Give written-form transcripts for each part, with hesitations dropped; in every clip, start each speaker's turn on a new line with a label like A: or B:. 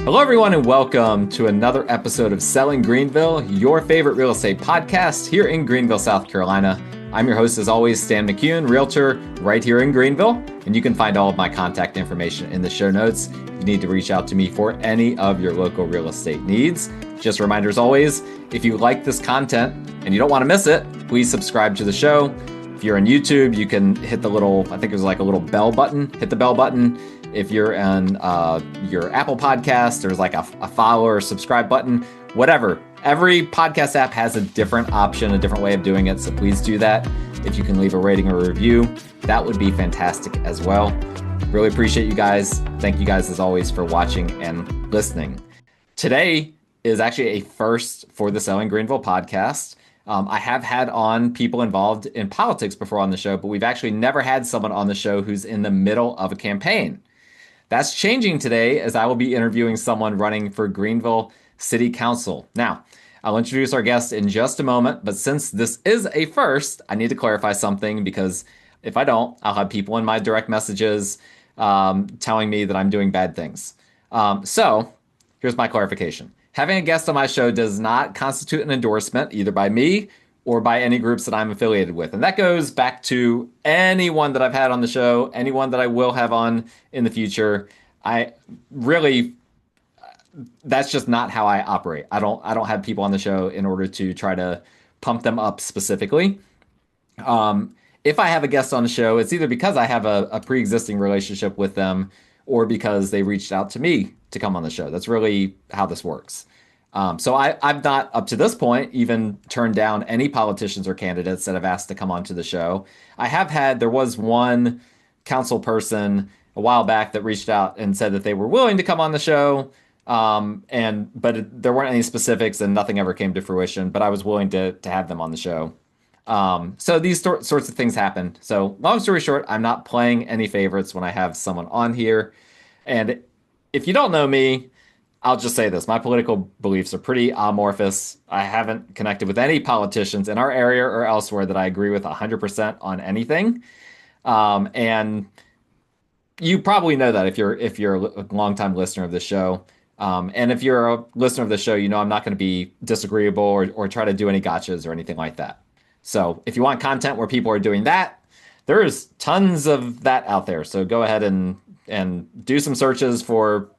A: Hello, everyone, and welcome to another episode of Selling Greenville, your favorite real estate podcast here in Greenville, South Carolina. I'm your host, as always, Stan McCune, realtor right here in Greenville, and you can find all of my contact information in the show notes if you need to reach out to me for any of your local real estate needs. Just a reminder, as always, if you like this content and you don't want to miss it, please subscribe to the show. If you're on YouTube, you can hit the little, I think it was like a little bell button, hit the bell button. If you're on your Apple podcast, there's like a follow or subscribe button, whatever. Every podcast app has a different option, a different way of doing it. So please do that. If you can leave a rating or review, that would be fantastic as well. Really appreciate you guys. Thank you guys as always for watching and listening. Today is actually a first for the Selling Greenville podcast. I have had on people involved in politics before on the show, but we've actually never had someone on the show who's in the middle of a campaign. That's changing today, as I will be interviewing someone running for Greenville City Council. Now, I'll introduce our guest in just a moment, but since this is a first, I need to clarify something, because if I don't, I'll have people in my direct messages telling me that I'm doing bad things. So here's my clarification. Having a guest on my show does not constitute an endorsement, either by me or by any groups that I'm affiliated with. And that goes back to anyone that I've had on the show, anyone that I will have on in the future. That's just not how I operate. I don't have people on the show in order to try to pump them up specifically. If I have a guest on the show, it's either because I have a pre-existing relationship with them or because they reached out to me to come on the show. That's really how this works. So I've not, up to this point, even turned down any politicians or candidates that have asked to come onto the show. There was one council person a while back that reached out and said that they were willing to come on the show, but there weren't any specifics and nothing ever came to fruition, but I was willing to have them on the show. So these sorts of things happen. So long story short, I'm not playing any favorites when I have someone on here. And if you don't know me, I'll just say this. My political beliefs are pretty amorphous. I haven't connected with any politicians in our area or elsewhere that I agree with 100% on anything. And you probably know that if you're a longtime listener of the show. And if you're a listener of the show, you know I'm not going to be disagreeable or try to do any gotchas or anything like that. So if you want content where people are doing that, there's tons of that out there. So go ahead and do some searches for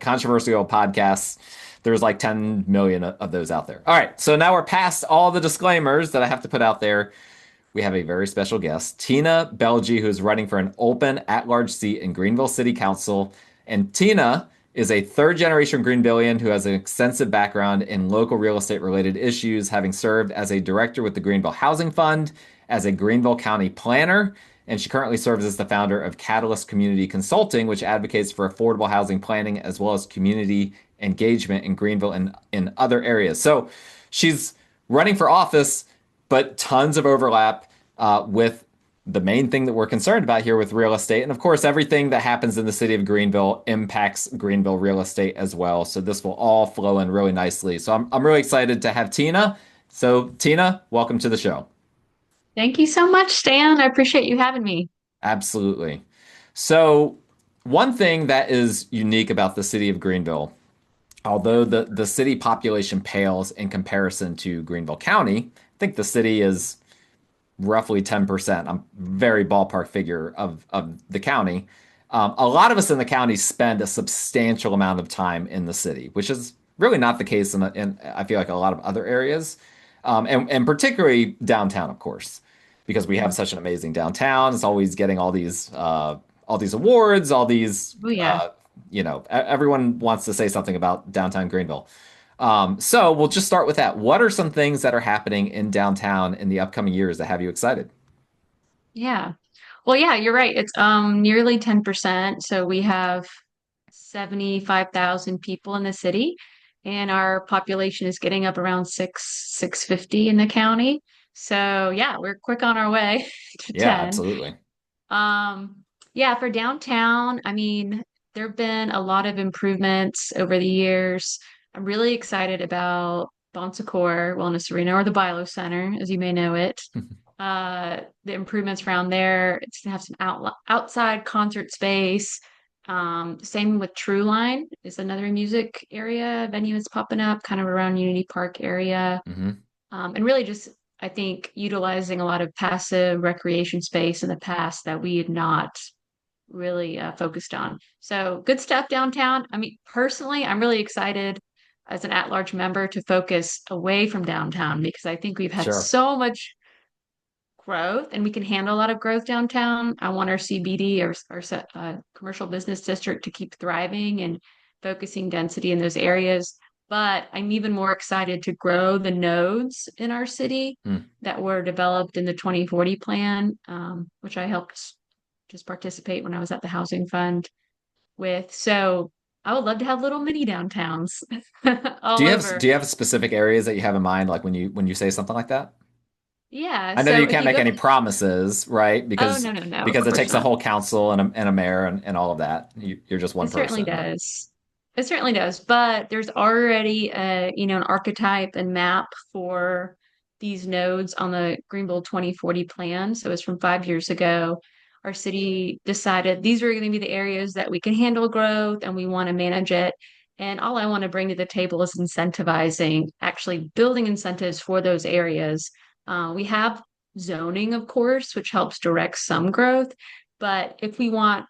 A: controversial podcasts. There's like 10 million of those out there. All right, so now we're past all the disclaimers that I have to put out there. We have a very special guest, Tina Belge, who's running for an open at-large seat in Greenville City Council. And Tina is a third-generation Greenvillian who has an extensive background in local real estate-related issues, having served as a director with the Greenville Housing Fund, as a Greenville County planner, and she currently serves as the founder of Catalyst Community Consulting, which advocates for affordable housing planning as well as community engagement in Greenville and in other areas. So she's running for office, but tons of overlap with the main thing that we're concerned about here with real estate. And of course, everything that happens in the city of Greenville impacts Greenville real estate as well. So this will all flow in really nicely. So I'm really excited to have Tina. So Tina, welcome to the show.
B: Thank you so much, Stan. I appreciate you having me.
A: Absolutely. So one thing that is unique about the city of Greenville, although the city population pales in comparison to Greenville County, I think the city is roughly 10%. I'm very ballpark figure of the county. A lot of us in the county spend a substantial amount of time in the city, which is really not the case in I feel like a lot of other areas. And particularly downtown, of course, because we have such an amazing downtown. It's always getting all these awards, all these,
B: Oh, yeah.
A: Everyone wants to say something about downtown Greenville. So we'll just start with that. What are some things that are happening in downtown in the upcoming years that have you excited?
B: Yeah. Well, yeah, you're right. It's nearly 10%. So we have 75,000 people in the city, and our population is getting up around 650 in the county. So yeah, we're quick on our way to
A: Yeah,
B: 10.
A: absolutely.
B: Um, yeah, for downtown, I mean, there have been a lot of improvements over the years. I'm really excited about Bon Secours Wellness Arena, or the Bilo Center, as you may know it. The improvements around there. It's gonna have some outside concert space. Same with True Line is another music area venue that's popping up kind of around Unity Park area.
A: Hmm.
B: And really just, I think, utilizing a lot of passive recreation space in the past that we had not really focused on. So good stuff downtown. I mean, personally, I'm really excited as an at-large member to focus away from downtown because I think we've had
A: Sure.
B: so much growth and we can handle a lot of growth downtown. I want our CBD or commercial business district to keep thriving and focusing density in those areas. But I'm even more excited to grow the nodes in our city
A: Hmm.
B: that were developed in the 2040 plan, which I helped just participate when I was at the housing fund with. So I would love to have little mini downtowns all over.
A: Do you have specific areas that you have in mind, like when you say something like that?
B: Yeah.
A: I know that
B: So
A: you
B: if
A: can't
B: you
A: make
B: go
A: any
B: to,
A: promises, right?
B: oh, no, no, no, of
A: Because it
B: course
A: takes a
B: not.
A: whole council and a mayor and all of that. You're just one
B: It certainly
A: person, but
B: does. It certainly does. But there's already an archetype and map for these nodes on the Greenville 2040 plan. So it's from 5 years ago. Our city decided these are going to be the areas that we can handle growth and we want to manage it. And all I want to bring to the table is incentivizing, actually building incentives for those areas. We have zoning, of course, which helps direct some growth. But if we want,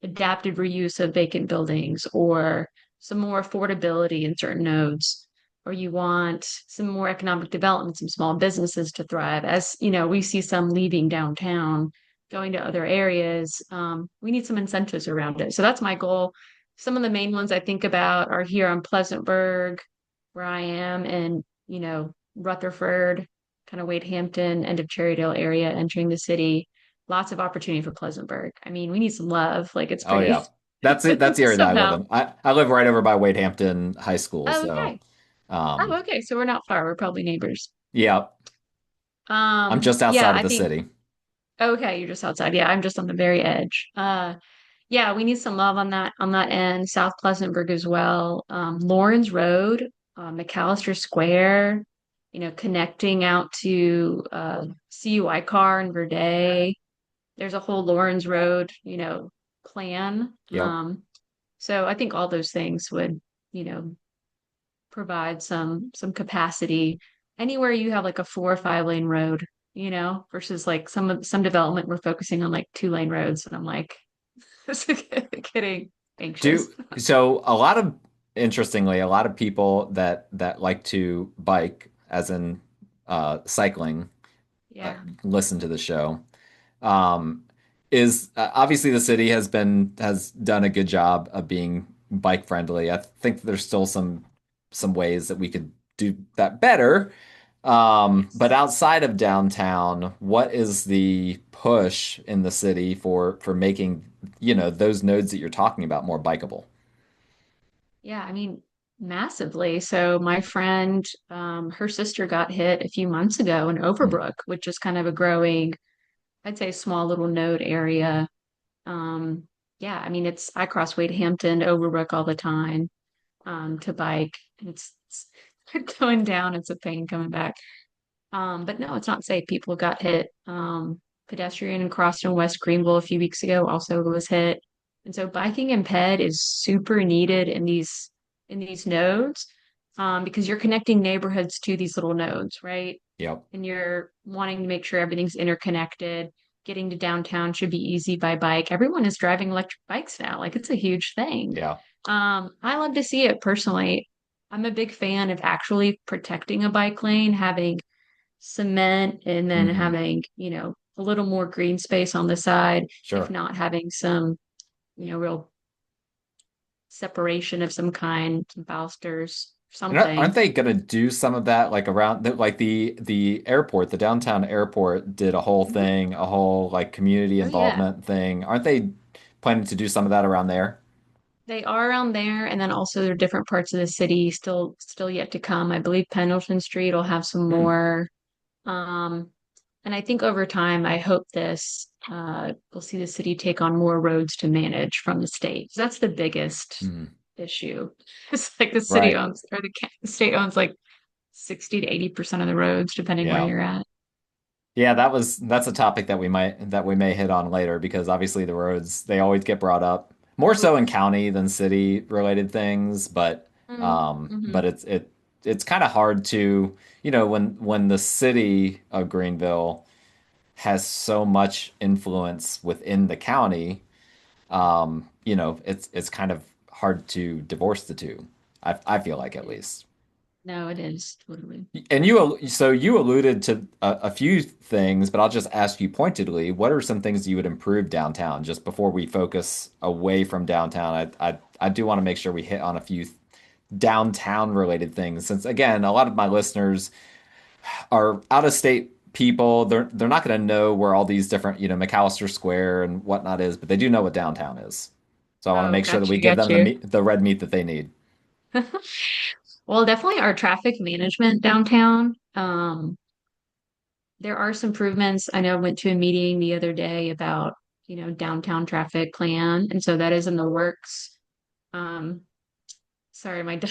B: adaptive reuse of vacant buildings or some more affordability in certain nodes, or you want some more economic development, some small businesses to thrive. As you know, we see some leaving downtown, going to other areas. We need some incentives around it. So that's my goal. Some of the main ones I think about are here on Pleasantburg, where I am, and Rutherford, kind of Wade Hampton, end of Cherrydale area, entering the city. Lots of opportunity for Pleasantburg. I mean, we need some love. Like it's
A: oh
B: pretty
A: yeah. That's it. That's the area that I live
B: somehow.
A: in. I live right over by Wade Hampton High School,
B: Oh,
A: so
B: okay. Oh,
A: um
B: okay. So we're not far. We're probably neighbors.
A: yeah, I'm just
B: Yeah,
A: outside of
B: I
A: the
B: think
A: city.
B: okay, you're just outside. Yeah, I'm just on the very edge. Yeah, we need some love on that end. South Pleasantburg as well. Lawrence Road, McAllister Square, connecting out to CUI car and Verde. There's a whole Lawrence Road, plan.
A: Yep.
B: So I think all those things would, you know, provide some capacity anywhere you have like a 4 or 5 lane road, versus like some development we're focusing on like 2 lane roads, and I'm like, getting anxious.
A: So interestingly, a lot of people that like to bike, as in cycling,
B: Yeah.
A: listen to the show. Um, is Obviously the city has done a good job of being bike friendly. I think there's still some ways that we could do that better. But
B: Yes.
A: outside of downtown, what is the push in the city for making, those nodes that you're talking about more bikeable?
B: Yeah, I mean, massively. So my friend, her sister got hit a few months ago in
A: Mm,
B: Overbrook, which is kind of a growing, I'd say, small little node area. Um, yeah, I mean, I cross Wade Hampton to Overbrook all the time, to bike. It's going down, it's a pain coming back. But no, it's not safe. People got hit. Pedestrian crossed in West Greenville a few weeks ago also was hit. And so biking and ped is super needed in these nodes, because you're connecting neighborhoods to these little nodes, right?
A: yep.
B: And you're wanting to make sure everything's interconnected. Getting to downtown should be easy by bike. Everyone is driving electric bikes now. Like it's a huge thing.
A: Yeah.
B: I love to see it personally. I'm a big fan of actually protecting a bike lane, having cement and then
A: Hmm.
B: having, a little more green space on the side, if
A: Sure.
B: not having some, real separation of some kind, some balusters,
A: And aren't
B: something.
A: they going to do some of that, like around like the airport, the downtown airport did a whole
B: Mhm.
A: thing, a whole like community
B: Oh yeah.
A: involvement thing. Aren't they planning to do some of that around there?
B: They are around there, and then also there are different parts of the city still yet to come. I believe Pendleton Street will have some
A: Hmm.
B: more. Um, and I think over time, I hope we'll see the city take on more roads to manage from the state. 'Cause that's the biggest
A: Hmm.
B: issue. It's like the city
A: Right.
B: owns, or the state owns like 60 to 80% of the roads, depending where
A: Yeah.
B: you're at.
A: Yeah, that's a topic that we may hit on later because obviously the roads they always get brought up. more so in county than city related things,
B: Mm-hmm.
A: but it's kind of hard to, when the city of Greenville has so much influence within the county, it's kind of hard to divorce the two. I feel like at least.
B: No, it is totally.
A: And so you alluded to a few things, but I'll just ask you pointedly, what are some things you would improve downtown just before we focus away from downtown? I do want to make sure we hit on a few downtown related things, since again, a lot of my listeners are out of state people. They're not going to know where all these different, McAllister Square and whatnot is, but they do know what downtown is. So I want to
B: Oh,
A: make sure that
B: got
A: we
B: you,
A: give
B: got
A: them
B: you.
A: the red meat that they need.
B: Well, definitely our traffic management downtown. There are some improvements. I know I went to a meeting the other day about, downtown traffic plan, and so that is in the works. Um, sorry, my dog,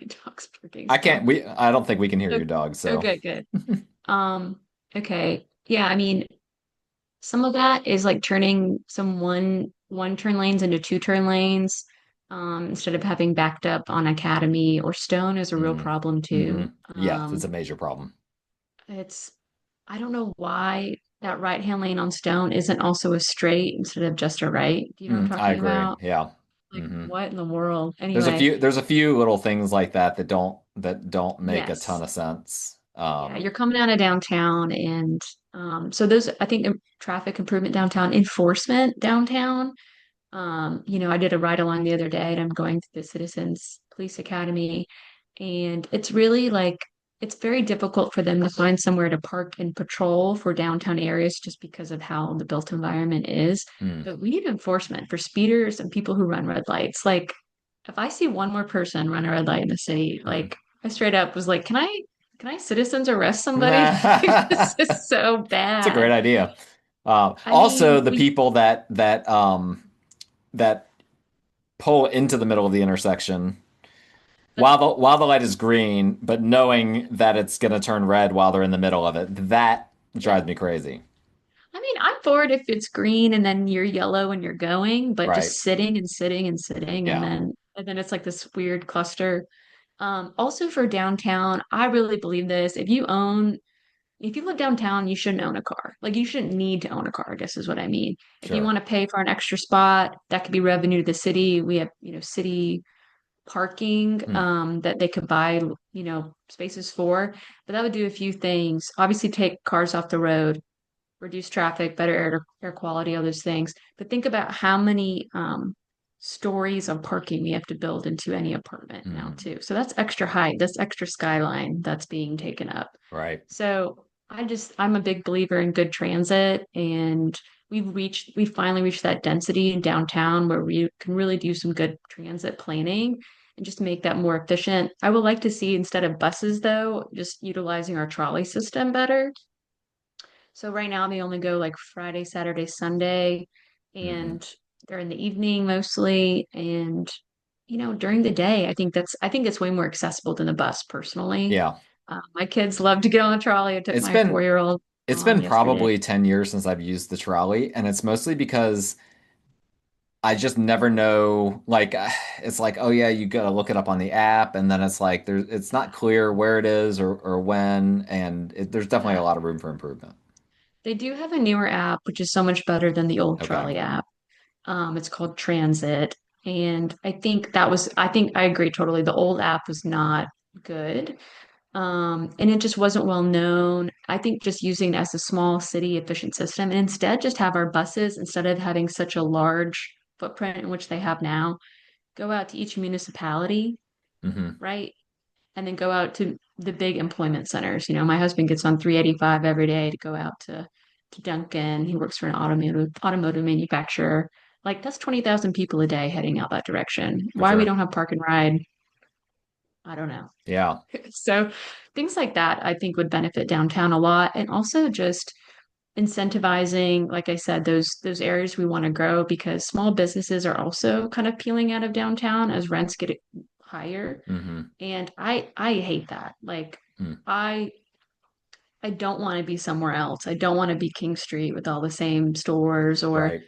B: my dog's barking still.
A: I don't think we can hear
B: Oh,
A: your dog,
B: oh,
A: so.
B: good, good. Um, okay. Yeah, I mean, some of that is like turning some one turn lanes into two turn lanes, instead of having backed up on Academy or Stone is a real
A: Mm,
B: problem
A: hmm.
B: too.
A: Yeah, it's a major problem.
B: It's I don't know why that right hand lane on Stone isn't also a straight instead of just a right. Do you know what I'm
A: I
B: talking
A: agree.
B: about?
A: Yeah.
B: Like
A: Hmm.
B: what in the world? Anyway,
A: There's a few little things like that that don't make a ton
B: yes.
A: of sense.
B: Yeah, you're coming out of downtown and so those I think the traffic improvement downtown, enforcement downtown. I did a ride along the other day and I'm going to the Citizens Police Academy. And it's really like, it's very difficult for them to find somewhere to park and patrol for downtown areas just because of how the built environment is.
A: Mm.
B: But we need enforcement for speeders and people who run red lights. Like, if I see one more person run a red light in the city,
A: Mm.
B: like, I straight up was like, can I citizens arrest somebody? Like, this is so
A: It's a great
B: bad.
A: idea.
B: I
A: Also,
B: mean,
A: the people that pull into the middle of the intersection
B: that's
A: while the light is green, but knowing that it's going to turn red while they're in the middle of it, that
B: yeah.
A: drives me crazy.
B: I mean, I'm for it if it's green and then you're yellow and you're going, but
A: Right.
B: just sitting and sitting and sitting
A: Yeah.
B: and then it's like this weird cluster. Also for downtown, I really believe this. If you live downtown, you shouldn't own a car. Like you shouldn't need to own a car, I guess is what I mean. If you
A: Sure.
B: want to pay for an extra spot, that could be revenue to the city. We have, city parking
A: Hmm.
B: that they could buy, spaces for. But that would do a few things. Obviously, take cars off the road, reduce traffic, better air quality, all those things. But think about how many stories of parking we have to build into any apartment now,
A: Hmm.
B: too. So that's extra height, that's extra skyline that's being taken up.
A: Right.
B: So I'm a big believer in good transit, and we finally reached that density in downtown where we can really do some good transit planning and just make that more efficient. I would like to see instead of buses, though, just utilizing our trolley system better. So right now they only go like Friday, Saturday, Sunday,
A: Hmm.
B: and they're in the evening mostly. And during the day, I think it's way more accessible than the bus personally.
A: Yeah.
B: My kids love to get on the trolley. I took
A: It's
B: my
A: been
B: 4-year-old
A: it's
B: on
A: been
B: yesterday.
A: probably 10 years since I've used the trolley, and it's mostly because I just never know. Like, it's like, oh yeah, you gotta look it up on the app, and then it's like it's not clear where it is or when, and there's definitely a
B: Yeah.
A: lot of room for improvement.
B: They do have a newer app, which is so much better than the old
A: Okay.
B: trolley app. It's called Transit. And I think I agree totally. The old app was not good. And it just wasn't well known. I think just using it as a small city efficient system and instead just have our buses, instead of having such a large footprint in which they have now, go out to each municipality,
A: Hmm.
B: right? And then go out to the big employment centers. My husband gets on 385 every day to go out to Duncan. He works for an automotive manufacturer. Like that's 20,000 people a day heading out that direction.
A: For
B: Why we
A: sure.
B: don't have park and ride, I don't know.
A: Yeah.
B: So things like that I think would benefit downtown a lot. And also just incentivizing, like I said, those areas we want to grow because small businesses are also kind of peeling out of downtown as rents get higher.
A: Hmm.
B: And I hate that. Like I I don't want to be somewhere else. I don't want to be King Street with all the same stores or
A: Right.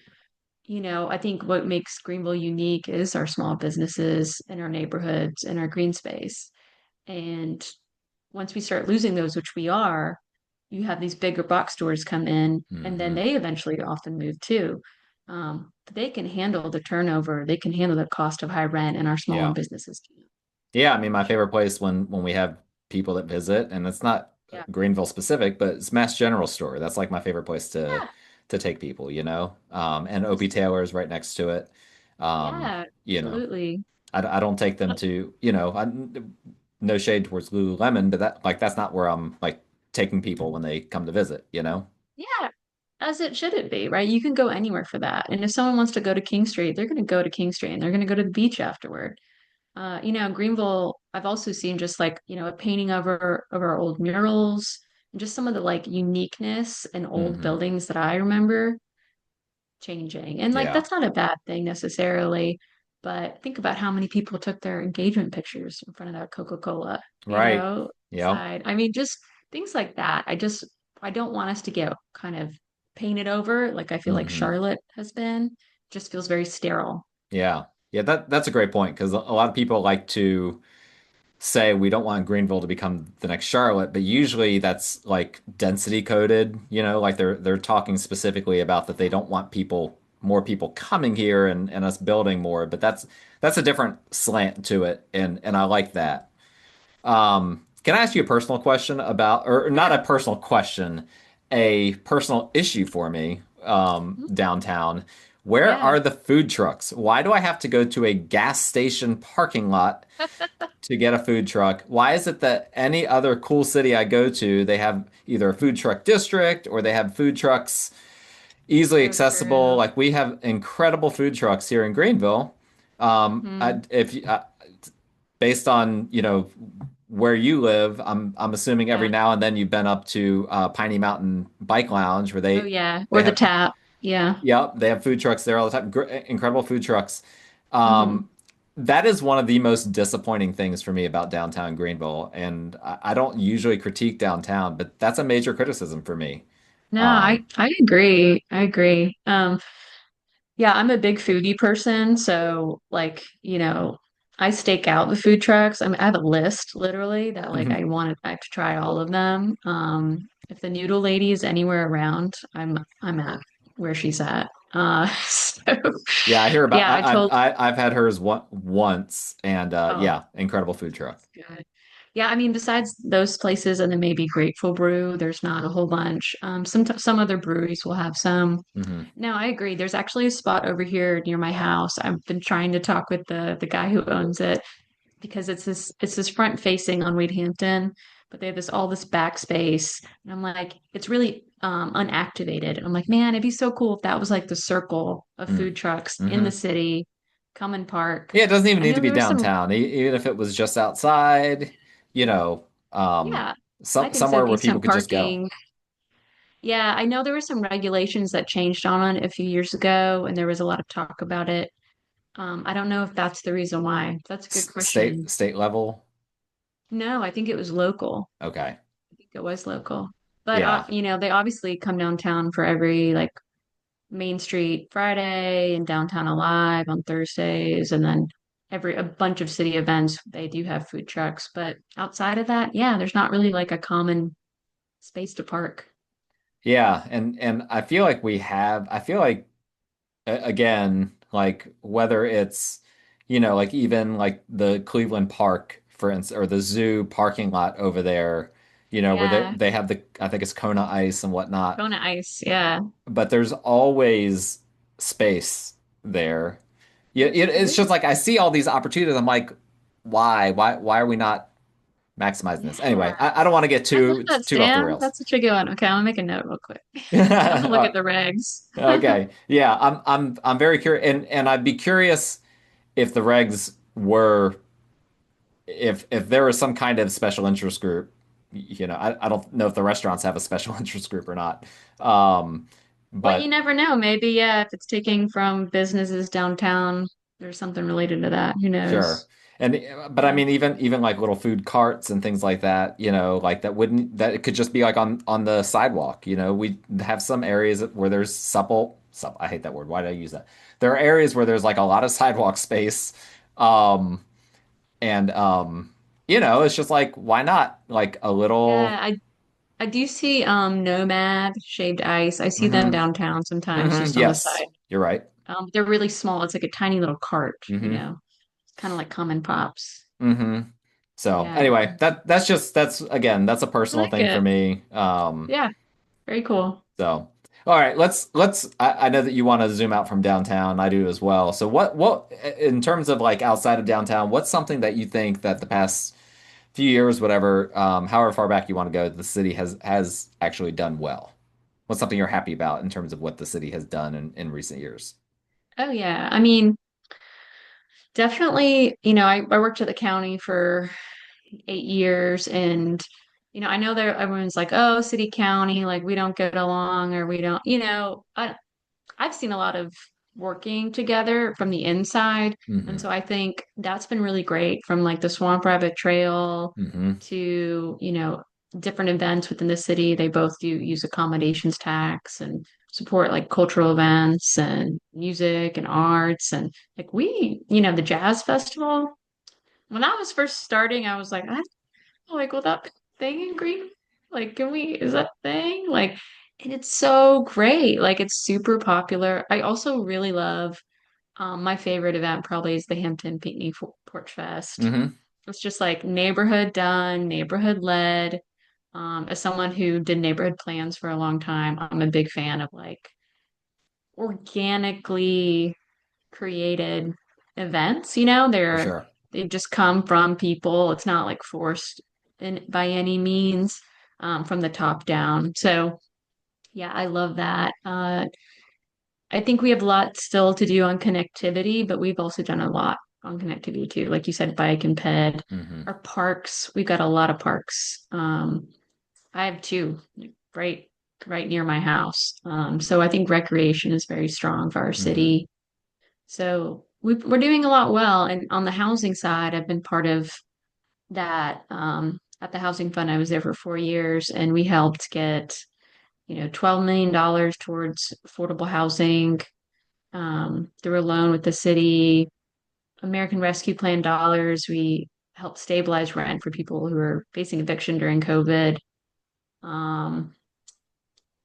B: I think what makes Greenville unique is our small businesses and our neighborhoods and our green space. And once we start losing those, which we are, you have these bigger box stores come in, and then
A: Hmm.
B: they eventually often move too. But they can handle the turnover, they can handle the cost of high rent, and our smaller
A: Yeah.
B: businesses can't,
A: Yeah, I mean, my
B: sure.
A: favorite place when we have people that visit, and it's not
B: Yeah.
A: Greenville specific, but it's Mass General Store. That's like my favorite place
B: Yeah.
A: to take people, you know. And
B: Just,
A: Opie Taylor's right next to it.
B: yeah,
A: You know,
B: absolutely.
A: I don't take them to, no shade towards Lululemon, but that's not where I'm like taking people when they come to visit, you know.
B: Yeah, as it shouldn't be, right? You can go anywhere for that. And if someone wants to go to King Street, they're going to go to King Street and they're going to go to the beach afterward. Greenville, I've also seen just like, a painting over our old murals and just some of the like uniqueness and old
A: Hmm.
B: buildings that I remember changing. And like
A: Yeah.
B: that's not a bad thing necessarily, but think about how many people took their engagement pictures in front of that Coca-Cola,
A: Right. Yeah.
B: side. I mean, just things like that. I don't want us to get kind of painted over like I feel like
A: Hmm.
B: Charlotte has been. Just feels very sterile.
A: Yeah. Yeah, that's a great point because a lot of people like to say we don't want Greenville to become the next Charlotte, but usually that's like density coded, like they're talking specifically about that they don't want more people coming here and us building more, but that's a different slant to it and I like that. Can I ask you a personal question about, or not
B: Yeah.
A: a personal question, a personal issue for me, downtown? Where
B: Yeah.
A: are the food trucks? Why do I have to go to a gas station parking lot to get a food truck? Why is it that any other cool city I go to, they have either a food truck district or they have food trucks easily
B: So
A: accessible?
B: true.
A: Like we have incredible food trucks here in Greenville.
B: Hmm.
A: Based on, where you live, I'm assuming every
B: Yeah.
A: now and then you've been up to Piney Mountain Bike Lounge where
B: Oh
A: they
B: yeah.
A: they
B: Or the
A: have,
B: tap. Yeah.
A: yep, they have food trucks there all the time. Incredible food trucks.
B: Hmm.
A: Um, that is one of the most disappointing things for me about downtown Greenville, and I don't usually critique downtown, but that's a major criticism for me.
B: No, I
A: Um,
B: I agree. I agree. Yeah, I'm a big foodie person, so like, I stake out the food trucks. I have a list literally that like I have to try all of them. If the noodle lady is anywhere around, I'm at where she's at. So
A: yeah, I hear about.
B: yeah, I told
A: I've had hers once, and
B: oh,
A: yeah, incredible food truck.
B: that's good. Yeah, I mean, besides those places and then maybe Grateful Brew, there's not a whole bunch. Some other breweries will have some.
A: Hmm.
B: No, I agree. There's actually a spot over here near my house. I've been trying to talk with the guy who owns it because it's this front facing on Wade Hampton, but they have this back space. And I'm like, it's really unactivated. And I'm like, man, it'd be so cool if that was like the circle of food trucks in the
A: Hmm.
B: city, come and park.
A: Yeah, it doesn't even
B: I
A: need to
B: know
A: be
B: there was some,
A: downtown. Even if it was just outside, you know, um,
B: yeah, I think so.
A: somewhere where people
B: Decent
A: could just go.
B: parking. Yeah, I know there were some regulations that changed on it a few years ago, and there was a lot of talk about it. I don't know if that's the reason why. That's a good question.
A: State level.
B: No, I think it was local.
A: Okay.
B: I think it was local. But
A: Yeah.
B: they obviously come downtown for every like Main Street Friday and Downtown Alive on Thursdays, and then every a bunch of city events. They do have food trucks, but outside of that, yeah, there's not really like a common space to park.
A: Yeah, and I feel like again, like whether it's, like even like the Cleveland Park, for instance, or the zoo parking lot over there, where they
B: Yeah,
A: they have I think it's Kona Ice and whatnot,
B: Kona Ice. Yeah,
A: but there's always space there. Yeah, it's just
B: absolutely.
A: like I see all these opportunities. I'm like, why? Why are we not maximizing this? Anyway,
B: Yeah.
A: I don't want to get
B: I love that,
A: too off the
B: Stan.
A: rails.
B: That's such a good one. Okay, I'm gonna make a note real quick. I'm gonna look at
A: Uh,
B: the regs.
A: okay, yeah, I'm very curious, and I'd be curious if the regs were if there was some kind of special interest group. I don't know if the restaurants have a special interest group or not. Um,
B: But you
A: but
B: never know. Maybe, yeah, if it's taking from businesses downtown, there's something related to that. Who
A: sure.
B: knows?
A: And but I
B: Yeah.
A: mean even like little food carts and things like that, like that it could just be like on the sidewalk, we have some areas where there's I hate that word. Why did I use that? There are areas where there's like a lot of sidewalk space. Um, and it's just like, why not? Like a little,
B: Yeah, I do see Nomad shaved ice. I see them
A: hmm
B: downtown sometimes just on the
A: yes,
B: side.
A: you're right.
B: They're really small. It's like a tiny little cart,
A: Hmm
B: It's kind of like common pops.
A: hmm So
B: Yeah,
A: anyway, that's again, that's a
B: I
A: personal
B: like
A: thing for
B: it.
A: me.
B: Yeah, very cool.
A: So all right, I know that you want to zoom out from downtown. I do as well. So what in terms of like outside of downtown, what's something that you think that the past few years, whatever, however far back you want to go, the city has actually done well? What's something you're happy about in terms of what the city has done in recent years?
B: Oh yeah. I mean, definitely, I worked at the county for 8 years and I know that everyone's like, oh, city county, like we don't get along or we don't, I've seen a lot of working together from the inside. And
A: Hmm
B: so I think that's been really great from like the Swamp Rabbit Trail
A: hmm
B: to, different events within the city. They both do use accommodations tax and support like cultural events and music and arts. And like the jazz festival, when I was first starting, I was like, like, will that thing in Green? Like, is that thing? Like, and it's so great. Like, it's super popular. I also really love, my favorite event probably is the Hampton Picnic Porch Fest.
A: hmm
B: It's just like neighborhood done, neighborhood led. As someone who did neighborhood plans for a long time, I'm a big fan of like organically created events,
A: For sure.
B: they just come from people. It's not like forced by any means, from the top down. So yeah, I love that. I think we have a lot still to do on connectivity, but we've also done a lot on connectivity too. Like you said, bike and ped.
A: Hmm
B: Our parks, we've got a lot of parks. I have two like, right near my house. So I think recreation is very strong for our
A: hmm
B: city. So we're doing a lot well. And on the housing side, I've been part of that. At the Housing Fund, I was there for 4 years, and we helped get, $12 million towards affordable housing, through a loan with the city. American Rescue Plan dollars. We helped stabilize rent for people who are facing eviction during COVID. Um,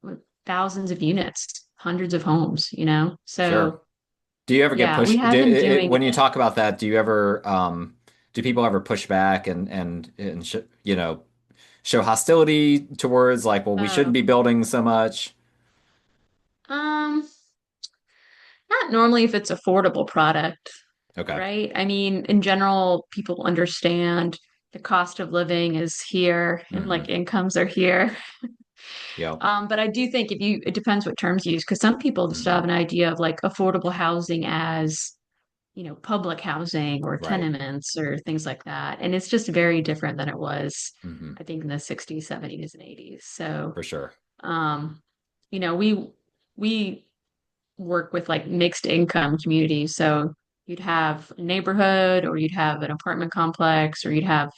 B: with thousands of units, hundreds of homes.
A: Sure.
B: So
A: Do you ever get
B: yeah, we
A: pushed?
B: have been doing
A: When you
B: it.
A: talk about that, do you ever do people ever push back and show hostility towards like, well, we shouldn't
B: Oh,
A: be building so much?
B: um, not normally if it's affordable product,
A: Okay.
B: right? I mean, in general, people understand the cost of living is here and
A: hmm
B: like incomes are here.
A: Yep.
B: But I do think it depends what terms you use, because some people just
A: hmm
B: have an idea of like affordable housing as, public housing or
A: Right.
B: tenements or things like that. And it's just very different than it was,
A: hmm
B: I think, in the 60s, 70s, and 80s. So,
A: For sure.
B: um, we work with like mixed income communities. So you'd have a neighborhood or you'd have an apartment complex or you'd have,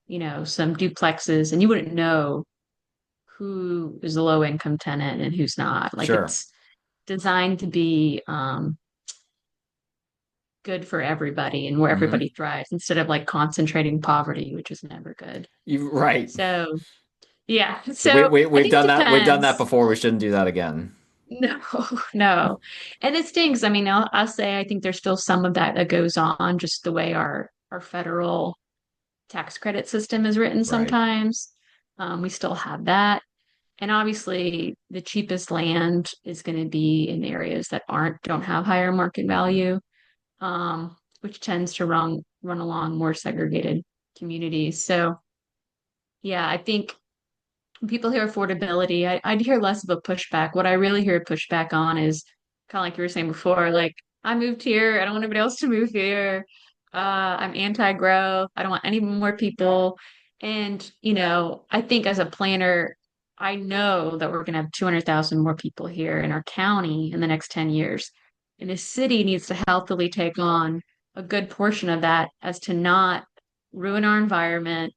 B: some duplexes and you wouldn't know who is a low income tenant and who's not. Like
A: Sure.
B: it's designed to be good for everybody and where
A: hmm
B: everybody thrives instead of like concentrating poverty, which is never good.
A: You right.
B: So yeah.
A: We,
B: So
A: we
B: I
A: we've
B: think
A: done
B: it
A: that. We've done that
B: depends.
A: before. We shouldn't do that again.
B: No, no. And it stings. I mean, I'll say I think there's still some of that that goes on just the way our federal tax credit system is written
A: Right.
B: sometimes. We still have that. And obviously the cheapest land is going to be in areas that don't have higher market
A: hmm
B: value, which tends to run along more segregated communities. So yeah, I think when people hear affordability, I'd hear less of a pushback. What I really hear pushback on is kind of like you were saying before, like I moved here, I don't want anybody else to move here. I'm anti-growth. I don't want any more people. And, I think as a planner, I know that we're going to have 200,000 more people here in our county in the next 10 years. And the city needs to healthily take on a good portion of that as to not ruin our environment,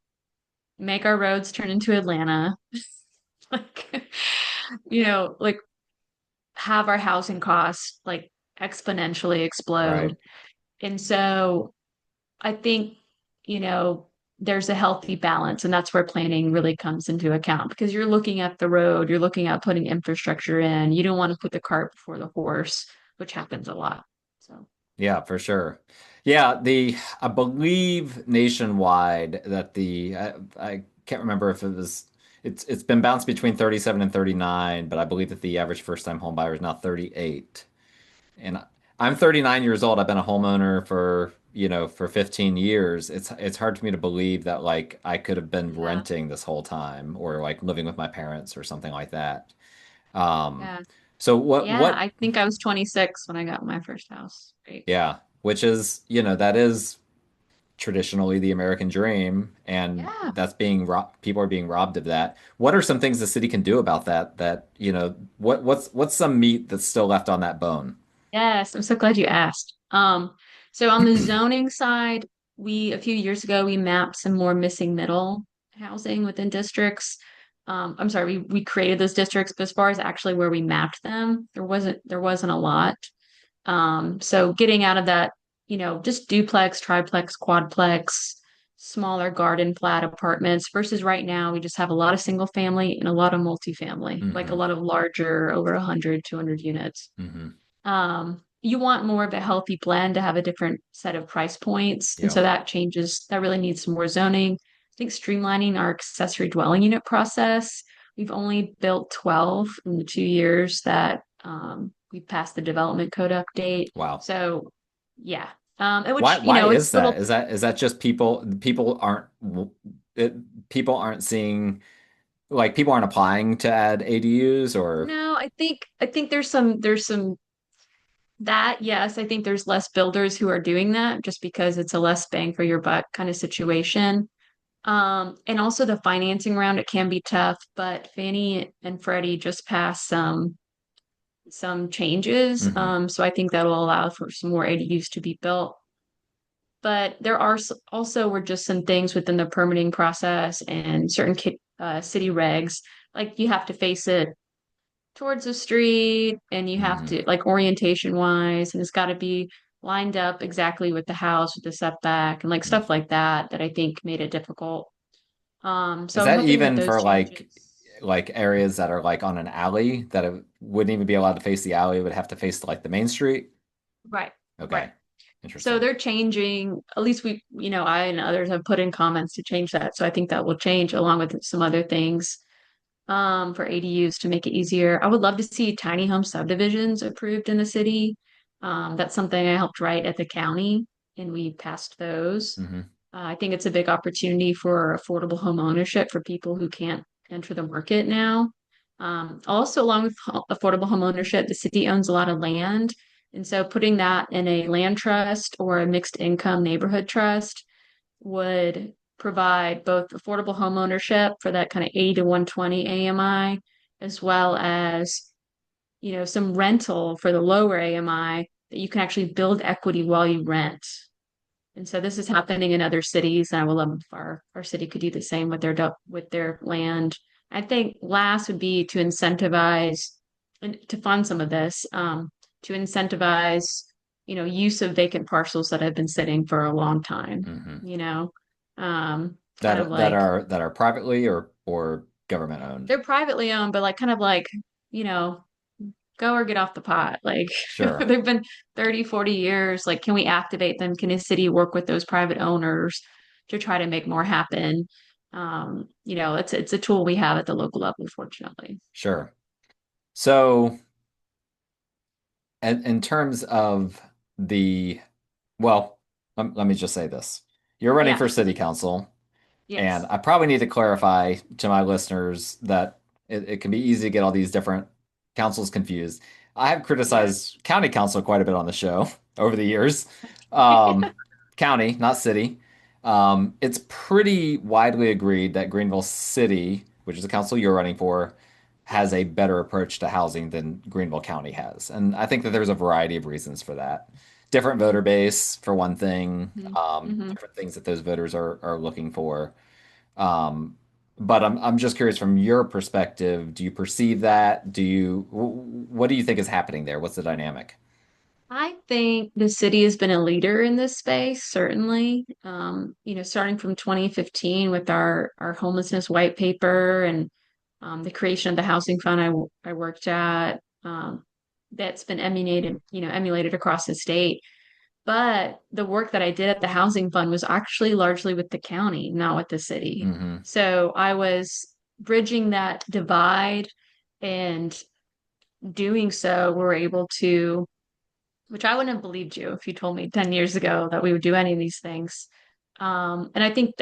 B: make our roads turn into Atlanta. Like, like have our housing costs like exponentially
A: Right.
B: explode. And so I think, you know, there's a healthy balance, and that's where planning really comes into account because you're looking at the road, you're looking at putting infrastructure in. You don't want to put the cart before the horse, which happens a lot. So,
A: Yeah, for sure. Yeah, the I believe nationwide that I can't remember if it was it's been bounced between 37 and 39, but I believe that the average first-time home buyer is now 38. And I'm 39 years old. I've been a homeowner for, for 15 years. It's hard for me to believe that like I could have been
B: yeah,
A: renting this whole time or like living with my parents or something like that. Um,
B: yeah,
A: so what
B: yeah.
A: what
B: I think I was 26 when I got my first house. Right.
A: yeah, which is, that is traditionally the American dream, and
B: Yeah.
A: that's being people are being robbed of that. What are some things the city can do about that, what's some meat that's still left on that bone?
B: Yes, I'm so glad you asked. So on the zoning side, we a few years ago we mapped some more missing middle housing within districts. I'm sorry, we created those districts, but as far as actually where we mapped them, there wasn't a lot. So getting out of that, just duplex, triplex, quadplex, smaller garden flat apartments versus right now we just have a lot of single family and a lot of multifamily, like a
A: Hmm.
B: lot of larger over 100, 200 units.
A: Hmm.
B: You want more of a healthy blend to have a different set of price points. And
A: Yeah.
B: so that changes, that really needs some more zoning. I think streamlining our accessory dwelling unit process. We've only built 12 in the 2 years that we passed the development code update.
A: Wow.
B: So yeah.
A: Why
B: Which,
A: why is
B: it's
A: that?
B: little,
A: Is that just people aren't seeing, like, people aren't applying to add ADUs or
B: no, I think there's some that, yes, I think there's less builders who are doing that just because it's a less bang for your buck kind of situation. And also the financing around it can be tough, but Fannie and Freddie just passed some changes.
A: Mhm.
B: So I think that'll allow for some more ADUs to be built. But there are also were just some things within the permitting process and certain city regs, like you have to face it towards the street and you have
A: Mhm.
B: to like orientation wise, and it's got to be lined up exactly with the house with the setback and like stuff like that that I think made it difficult.
A: Is
B: So I'm
A: that
B: hoping with
A: even
B: those
A: for like
B: changes.
A: like areas that are like on an alley that it wouldn't even be allowed to face the alley, it would have to face like the main street?
B: Right, right.
A: Okay.
B: So
A: Interesting.
B: they're changing, at least I and others have put in comments to change that. So I think that will change along with some other things for ADUs to make it easier. I would love to see tiny home subdivisions approved in the city. That's something I helped write at the county, and we passed those.
A: Hmm.
B: I think it's a big opportunity for affordable home ownership for people who can't enter the market now. Also, along with affordable home ownership, the city owns a lot of land. And so putting that in a land trust or a mixed income neighborhood trust would provide both affordable home ownership for that kind of 80 to 120 AMI, as well as, some rental for the lower AMI that you can actually build equity while you rent. And so this is happening in other cities, and I would love if our city could do the same with their land. I think last would be to incentivize and to fund some of this, to incentivize, use of vacant parcels that have been sitting for a long time,
A: Hmm.
B: kind of
A: That
B: like
A: are privately or government owned.
B: they're privately owned, but like kind of like, you know, go or get off the pot. Like
A: Sure.
B: they've been 30, 40 years. Like, can we activate them? Can a city work with those private owners to try to make more happen? It's a tool we have at the local level, fortunately.
A: Sure. So, in terms of the, well, let me just say this. You're running
B: Yeah.
A: for city council. And
B: Yes.
A: I probably need to clarify to my listeners that it can be easy to get all these different councils confused. I have
B: Yeah.
A: criticized county council quite a bit on the show over the years. Um, County, not city. It's pretty widely agreed that Greenville City, which is the council you're running for, has
B: Yes.
A: a better approach to housing than Greenville County has. And I think that there's a variety of reasons for that. Different voter base, for one thing,
B: Hmm. Hmm.
A: different things that those voters are looking for. Um, But I'm just curious from your perspective, do you perceive that? What do you think is happening there? What's the dynamic?
B: I think the city has been a leader in this space, certainly. Starting from 2015 with our homelessness white paper and the creation of the housing fund I worked at, that's been emulated across the state. But the work that I did at the housing fund was actually largely with the county, not with the city.
A: Hmm.
B: So I was bridging that divide, and doing so, we're able to, which I wouldn't have believed you if you told me 10 years ago that we would do any of these things. And I think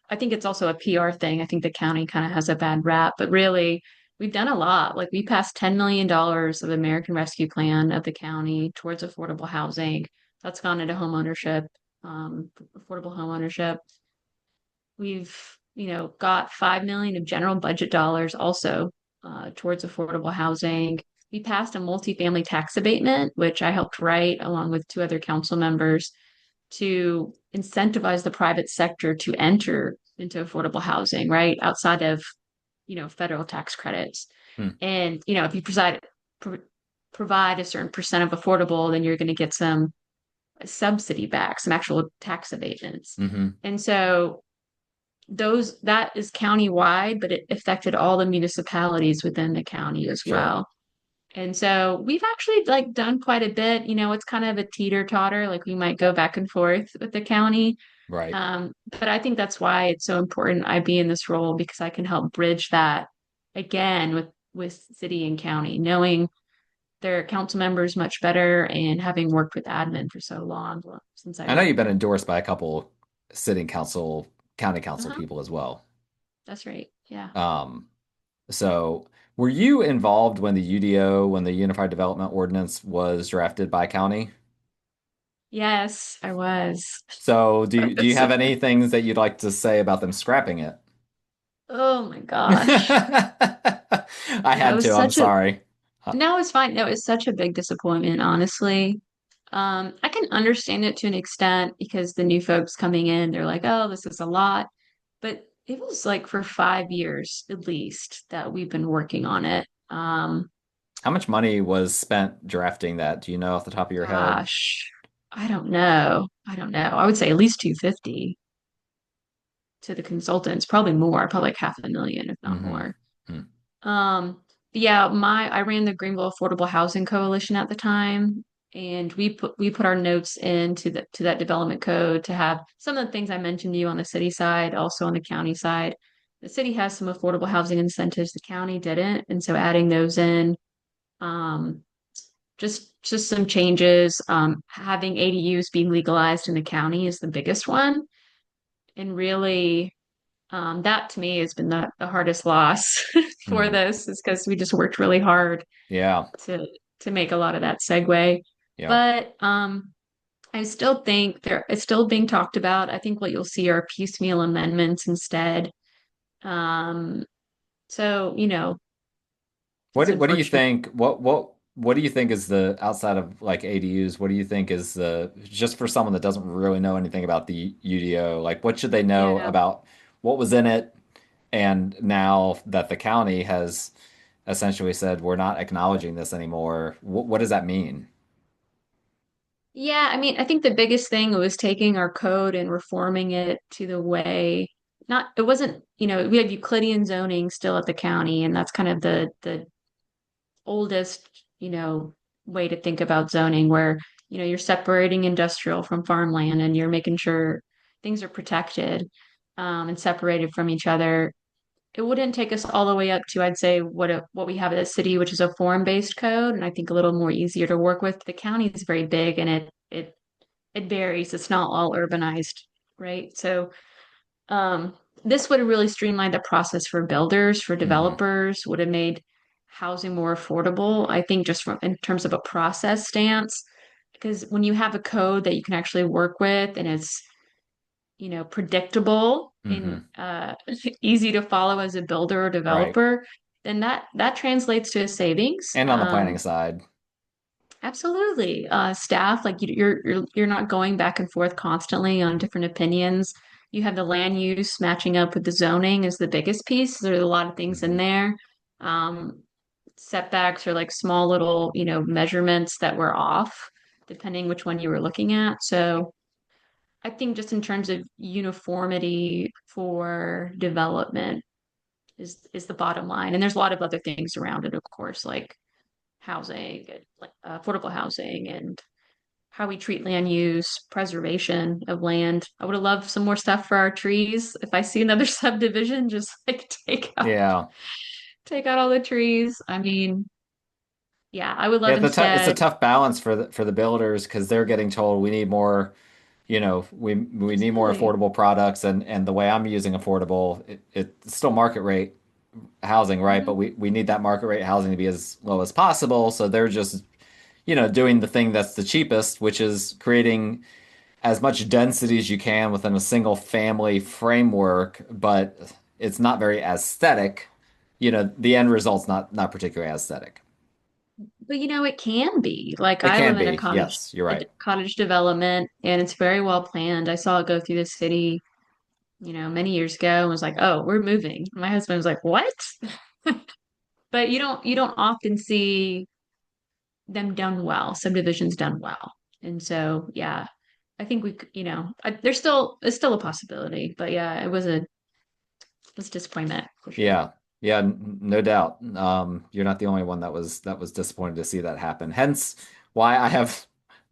B: it's also a PR thing. I think the county kind of has a bad rap, but really we've done a lot. Like we passed $10 million of American Rescue Plan of the county towards affordable housing. That's gone into home ownership, affordable home ownership. We've, got 5 million of general budget dollars also towards affordable housing. We passed a multifamily tax abatement, which I helped write along with two other council members to incentivize the private sector to enter into affordable housing, right? Outside of, federal tax credits.
A: Hmm.
B: And, if you pro provide a certain percent of affordable, then you're going to get some subsidy back, some actual tax abatements.
A: Hmm.
B: And so that is county-wide, but it affected all the municipalities within the county as
A: Sure.
B: well. And so we've actually like done quite a bit. It's kind of a teeter-totter, like we might go back and forth with the county.
A: Right.
B: But I think that's why it's so important I be in this role because I can help bridge that again with city and county, knowing their council members much better and having worked with admin for so long, well, since I
A: I know
B: worked
A: you've been
B: there.
A: endorsed by a couple sitting council, county council
B: Uh-huh.
A: people as well.
B: That's right. Yeah.
A: Um, so were you involved when the UDO, when the Unified Development Ordinance was drafted by county?
B: Yes, I was.
A: So do you
B: It's
A: have any things that you'd like to say about them scrapping it?
B: Oh my gosh.
A: I
B: Yeah, it
A: had
B: was
A: to, I'm
B: such a
A: sorry.
B: no, it's fine. No, it's such a big disappointment, honestly. I can understand it to an extent because the new folks coming in, they're like, oh, this is a lot. But it was like for 5 years at least that we've been working on it.
A: How much money was spent drafting that? Do you know off the top of your head?
B: Gosh, I don't know. I don't know. I would say at least 250 to the consultants, probably more, probably like 500,000, if not
A: Hmm.
B: more. But yeah, I ran the Greenville Affordable Housing Coalition at the time, and we put our notes into the to that development code to have some of the things I mentioned to you on the city side, also on the county side. The city has some affordable housing incentives, the county didn't, and so adding those in, um, just some changes. Having ADUs being legalized in the county is the biggest one, and really that to me has been the hardest loss for
A: Hmm.
B: this is because we just worked really hard
A: Yeah.
B: to to make a lot of that segue.
A: Yeah.
B: But I still think it's still being talked about. I think what you'll see are piecemeal amendments instead. Um, so, it's
A: What do you
B: unfortunate.
A: think? What do you think is the outside of like ADUs? What do you think is the just for someone that doesn't really know anything about the UDO? Like, what should they know
B: Yeah.
A: about what was in it? And now that the county has essentially said we're not acknowledging this anymore, what does that mean?
B: Yeah, I mean, I think the biggest thing was taking our code and reforming it to the way not it wasn't, we have Euclidean zoning still at the county, and that's kind of the oldest, way to think about zoning where, you're separating industrial from farmland and you're making sure things are protected and separated from each other. It wouldn't take us all the way up to, I'd say, what we have at the city, which is a form-based code, and I think a little more easier to work with. The county is very big and it varies. It's not all urbanized, right? So um, this would have really streamlined the process for builders, for
A: Hmm.
B: developers, would have made housing more affordable. I think just from in terms of a process stance, because when you have a code that you can actually work with and it's, predictable and
A: Hmm.
B: easy to follow as a builder or
A: Right.
B: developer, then that translates to a savings.
A: And on the planning side.
B: Absolutely. Staff, like you're not going back and forth constantly on different opinions. you have the land use matching up with the zoning is the biggest piece. There's a lot of things in
A: Hmm.
B: there. Um, Setbacks are like small little, measurements that were off, depending which one you were looking at. So I think just in terms of uniformity for development is the bottom line. And there's a lot of other things around it, of course, like housing, like affordable housing, and how we treat land use, preservation of land. I would have loved some more stuff for our trees. If I see another subdivision, just like
A: Yeah.
B: take out all the trees. I mean, yeah, I would
A: Yeah,
B: love
A: it's a
B: instead.
A: tough balance for the builders because they're getting told we need more, we need more
B: Absolutely.
A: affordable products, and the way I'm using affordable, it's still market rate housing, right? But
B: Mhm.
A: we need that market rate housing to be as low as possible. So they're just, doing the thing that's the cheapest, which is creating as much density as you can within a single family framework, but it's not very aesthetic. The end result's not particularly aesthetic.
B: But it can be. Like
A: It
B: I
A: can
B: live in
A: be, yes, you're right.
B: cottage development, and it's very well planned. I saw it go through the city, many years ago, and was like, "Oh, we're moving." My husband was like, "What?" But you don't often see them done well, subdivisions done well. And so, yeah, I think it's still a possibility, but yeah, it was a disappointment for sure.
A: Yeah, yeah, no doubt. You're not the only one that was disappointed to see that happen. Hence, why I have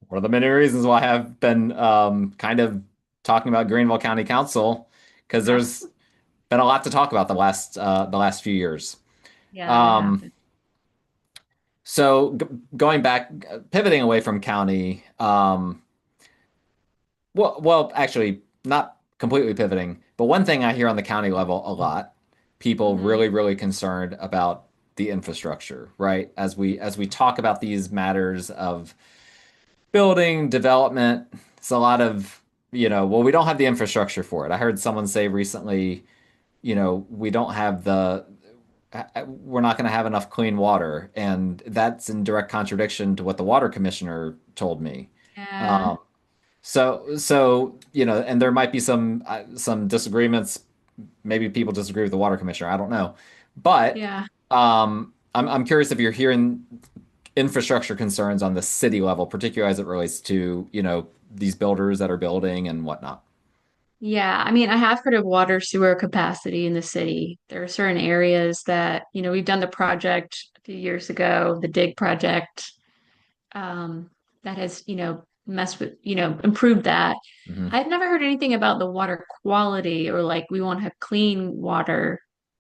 A: one of the many reasons why I've been kind of talking about Greenville County Council because
B: Yeah,
A: there's been a lot to talk about the last few years.
B: yeah, there
A: Um,
B: happened.
A: so going back, pivoting away from county. Well, actually, not completely pivoting, but one thing I hear on the county level a lot, people
B: Hmm.
A: really, really concerned about the infrastructure, right? As we talk about these matters of building development, it's a lot of, well, we don't have the infrastructure for it. I heard someone say recently, we don't have we're not going to have enough clean water, and that's in direct contradiction to what the water commissioner told me.
B: Yeah,
A: Um, so and there might be some disagreements. Maybe people disagree with the water commissioner. I don't know, but
B: yeah.
A: I'm curious if you're hearing infrastructure concerns on the city level, particularly as it relates to these builders that are building and whatnot.
B: Yeah, I mean, I have heard of water sewer capacity in the city. There are certain areas that, we've done the project a few years ago, the dig project, that has, messed with, improved that.
A: Hmm.
B: I've never heard anything about the water quality or like we won't have clean water.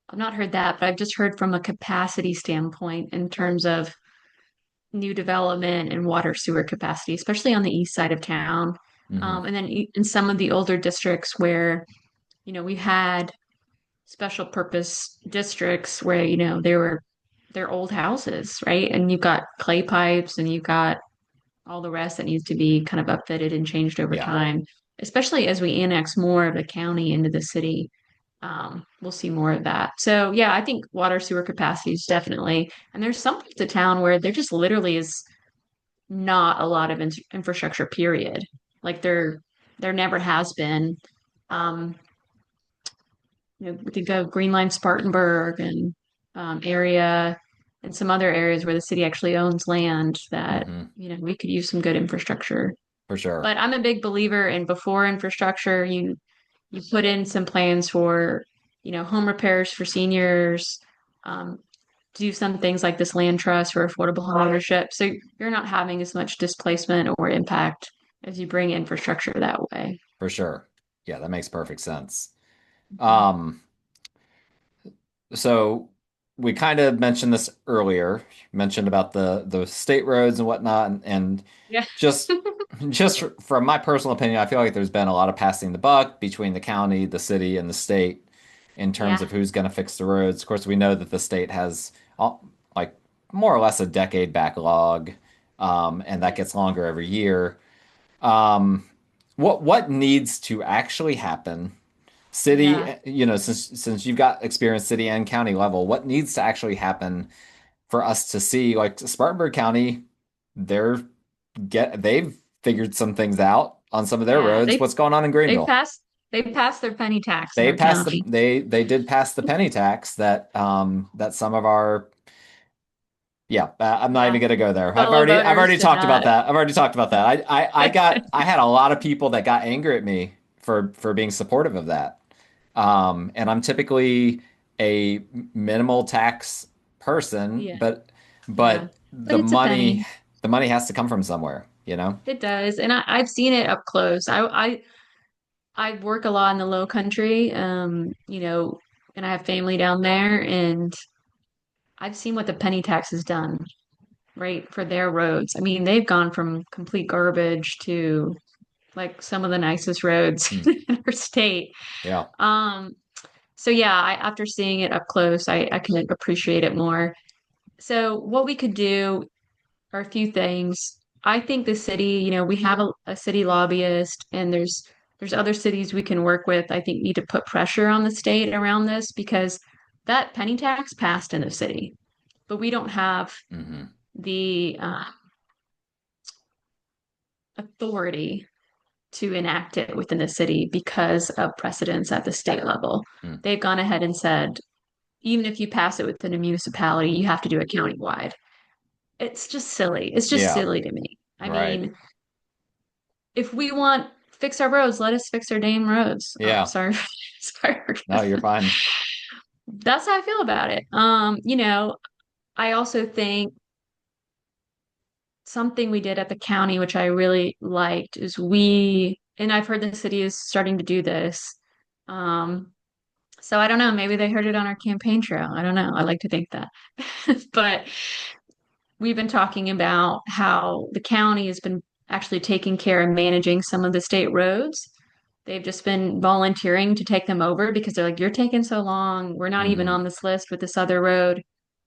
B: I've not heard that, but I've just heard from a capacity standpoint in terms of new development and water sewer capacity, especially on the east side of town.
A: Hmm.
B: And then in some of the older districts where, we had special purpose districts where, they're old houses, right? And you've got clay pipes and you've got all the rest that needs to be kind of upfitted and changed over
A: Yeah,
B: time, especially as we annex more of the county into the city. We'll see more of that. So yeah, I think water sewer capacity is definitely, and there's some parts of town where there just literally is not a lot of infrastructure, period. Like there never has been. Um, we could go Green Line Spartanburg and area and some other areas where the city actually owns land that,
A: hmm,
B: we could use some good infrastructure.
A: for sure,
B: But I'm a big believer in before infrastructure, you put in some plans for, home repairs for seniors, um, do some things like this land trust for affordable home ownership. So you're not having as much displacement or impact as you bring infrastructure that way.
A: for sure. Yeah, that makes perfect sense.
B: Mhm.
A: Um, So we kind of mentioned this earlier, mentioned about the state roads and whatnot, and
B: Yeah.
A: just just from my personal opinion, I feel like there's been a lot of passing the buck between the county, the city, and the state in terms
B: Yeah.
A: of who's going to fix the roads. Of course, we know that the state has like more or less a decade backlog, and that
B: Yeah.
A: gets longer every year. Um, what needs to actually happen? City,
B: Yeah.
A: since you've got experience city and county level, what needs to actually happen for us to see like Spartanburg County, they've figured some things out on some of their
B: Yeah.
A: roads. What's going on in
B: They've
A: Greenville?
B: passed They passed their penny tax in
A: They
B: our
A: passed
B: county.
A: they did pass the penny tax that that some of our yeah, I'm not even
B: Yeah.
A: gonna go there.
B: Fellow
A: I've
B: voters
A: already
B: did
A: talked about
B: not.
A: that. I've already talked about that. I had a lot of people that got angry at me for being supportive of that. And I'm typically a minimal tax person,
B: Yeah. Yeah.
A: but
B: But it's a penny.
A: the money has to come from somewhere, you know?
B: It does. And I've seen it up close. I work a lot in the low country, and I have family down there, and I've seen what the penny tax has done, right, for their roads. I mean, they've gone from complete garbage to like some of the nicest roads
A: Hmm.
B: in our state.
A: Yeah.
B: Um, so yeah, after seeing it up close, I can appreciate it more. So what we could do are a few things. I think the city, we have a city lobbyist, and there's other cities we can work with. I think need to put pressure on the state around this because that penny tax passed in the city, but we don't have
A: Hmm.
B: the authority to enact it within the city because of precedents at the state level.
A: Hmm.
B: They've gone ahead and said, even if you pass it within a municipality, you have to do it countywide. It's just silly. It's just
A: Yeah.
B: silly to me. I
A: Right.
B: mean, if we want fix our roads, let us fix our damn roads. Oh,
A: Yeah.
B: sorry. Sorry.
A: No, you're fine.
B: That's how I feel about it. I also think something we did at the county, which I really liked, is and I've heard the city is starting to do this. Um, so I don't know, maybe they heard it on our campaign trail. I don't know. I like to think that. But we've been talking about how the county has been actually taking care of managing some of the state roads. They've just been volunteering to take them over because they're like, you're taking so long. We're not even
A: Hmm.
B: on this list with this other road.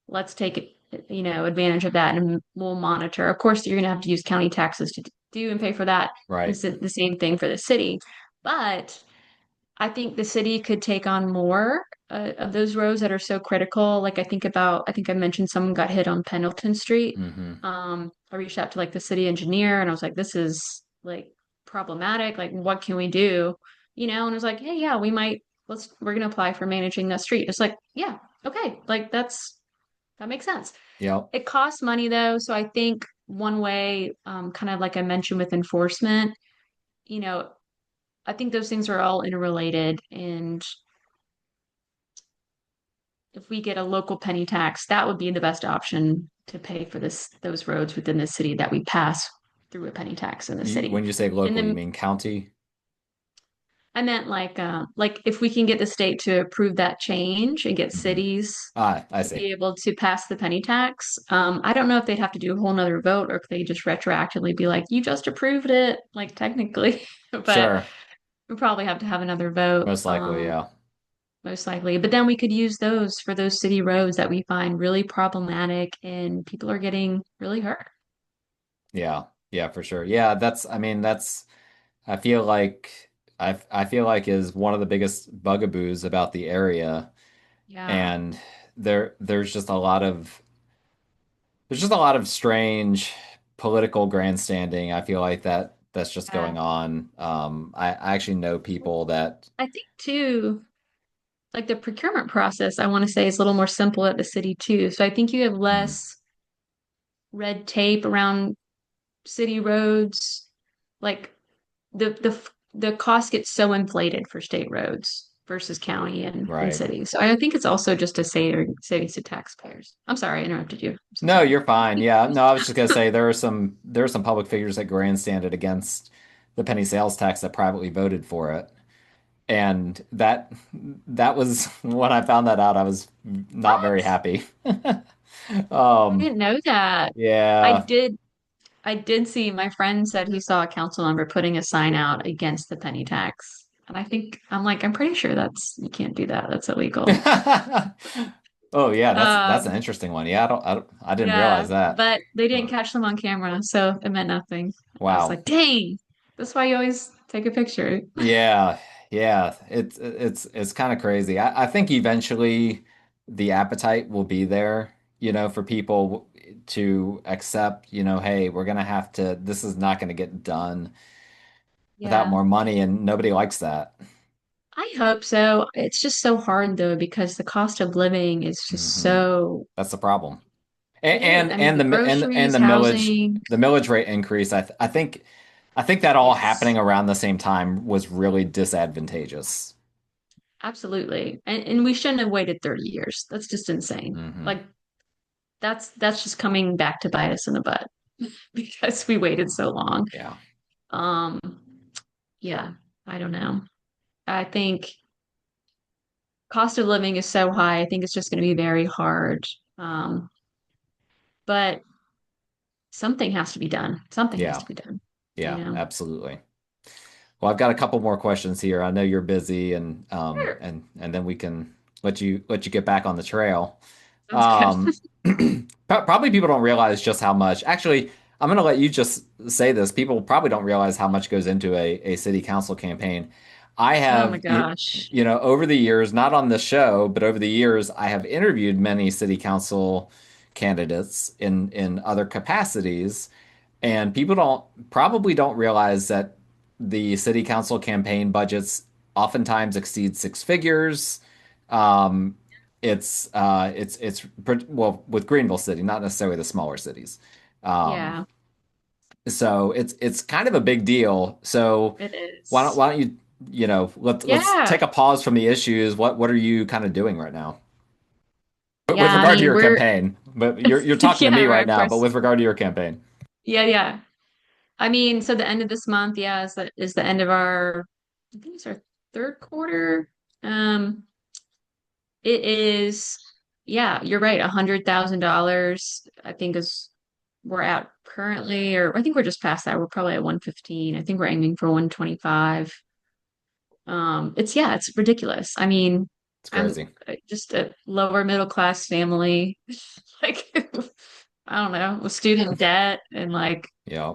B: Let's take advantage of that and we'll monitor. Of course, you're going to have to use county taxes to do and pay for that.
A: Right.
B: It's the same thing for the city. But I think the city could take on more of those roads that are so critical. Like I think I mentioned someone got hit on Pendleton Street.
A: Hmm.
B: I reached out to like the city engineer and I was like, this is like problematic. Like, what can we do? And it was like, hey, yeah, we're going to apply for managing that street. It's like, yeah, okay. Like that makes sense.
A: Yep.
B: It costs money though. So I think one way, kind of like I mentioned with enforcement, you know, I think those things are all interrelated. And if we get a local penny tax, that would be the best option to pay for those roads within the city that we pass through a penny tax in the city.
A: When you say
B: And
A: local, you
B: then
A: mean county?
B: I meant like if we can get the state to approve that change and get
A: Hmm.
B: cities
A: Ah, I
B: to
A: see.
B: be able to pass the penny tax. I don't know if they'd have to do a whole nother vote or if they just retroactively be like, you just approved it, like technically, but
A: Sure.
B: we probably have to have another vote.
A: Most likely, yeah.
B: Most likely. But then we could use those for those city roads that we find really problematic and people are getting really hurt.
A: Yeah. Yeah, for sure. Yeah, I mean, I feel like I feel like is one of the biggest bugaboos about the area.
B: Yeah.
A: And there's just a lot of strange political grandstanding. I feel like that's just
B: Yeah.
A: going on. I actually know people that
B: I think too, like the procurement process, I want to say is a little more simple at the city too. So I think you have
A: hmm,
B: less red tape around city roads. Like the cost gets so inflated for state roads versus county and
A: right.
B: city. So I think it's also just a savings to taxpayers. I'm sorry, I interrupted you. I'm so
A: No,
B: sorry.
A: you're fine. Yeah. No, I was just gonna say there are some public figures that grandstanded against the penny sales tax that privately voted for it. And that was when I found that out, I was not very
B: What?
A: happy.
B: I
A: Um,
B: didn't know that. I
A: yeah.
B: did I did see my friend said he saw a council member putting a sign out against the penny tax. And I'm pretty sure you can't do that. That's illegal.
A: Oh yeah, that's an
B: Um,
A: interesting one. Yeah, I didn't realize
B: yeah,
A: that.
B: but they didn't
A: Huh.
B: catch them on camera, so it meant nothing. I was
A: Wow.
B: like, dang, that's why you always take a picture.
A: Yeah, yeah. It's kind of crazy. I think eventually the appetite will be there, for people to accept, hey, we're gonna have to, this is not gonna get done without
B: Yeah.
A: more money, and nobody likes that.
B: I hope so. It's just so hard though because the cost of living is just
A: Hmm.
B: so
A: That's the problem.
B: it is. I mean,
A: And
B: the
A: and
B: groceries,
A: the
B: housing,
A: millage rate increase. I think that all
B: yes,
A: happening around the same time was really disadvantageous.
B: absolutely. And we shouldn't have waited 30 years. That's just insane.
A: Hmm.
B: Like that's just coming back to bite us in the butt because we waited so long.
A: Yeah.
B: Um, yeah, I don't know. I think cost of living is so high. I think it's just going to be very hard. Um, but something has to be done. Something has
A: Yeah.
B: to be done, you
A: Yeah,
B: know?
A: absolutely. Well, I've got a couple more questions here. I know you're busy,
B: Sure.
A: and then we can let you get back on the trail.
B: Sounds good.
A: Probably people don't realize just how much. Actually, I'm going to let you just say this. People probably don't realize how much goes into a city council campaign. I
B: Oh my
A: have,
B: gosh.
A: you know, over the years, not on the show, but over the years, I have interviewed many city council candidates in other capacities. And people don't realize that the city council campaign budgets oftentimes exceed six figures. Um, well, with Greenville City, not necessarily the smaller cities. Um,
B: Yeah,
A: so it's kind of a big deal. So
B: it is.
A: why don't you, you know, let's
B: Yeah.
A: take a pause from the issues. What are you kind of doing right now with
B: Yeah, I
A: regard to
B: mean,
A: your
B: we're
A: campaign? But you're talking to
B: yeah,
A: me
B: right,
A: right
B: of
A: now, but
B: course.
A: with regard to your campaign.
B: Yeah, yeah. I mean, so the end of this month, yeah, is the end of our I think it's our third quarter. Um, it is yeah, you're right, $100,000, I think is we're at currently, or I think we're just past that. We're probably at 115. I think we're aiming for 125. It's yeah, it's ridiculous. I mean,
A: It's
B: I'm
A: crazy.
B: just a lower middle class family, like I don't know, with student debt and like
A: Yeah.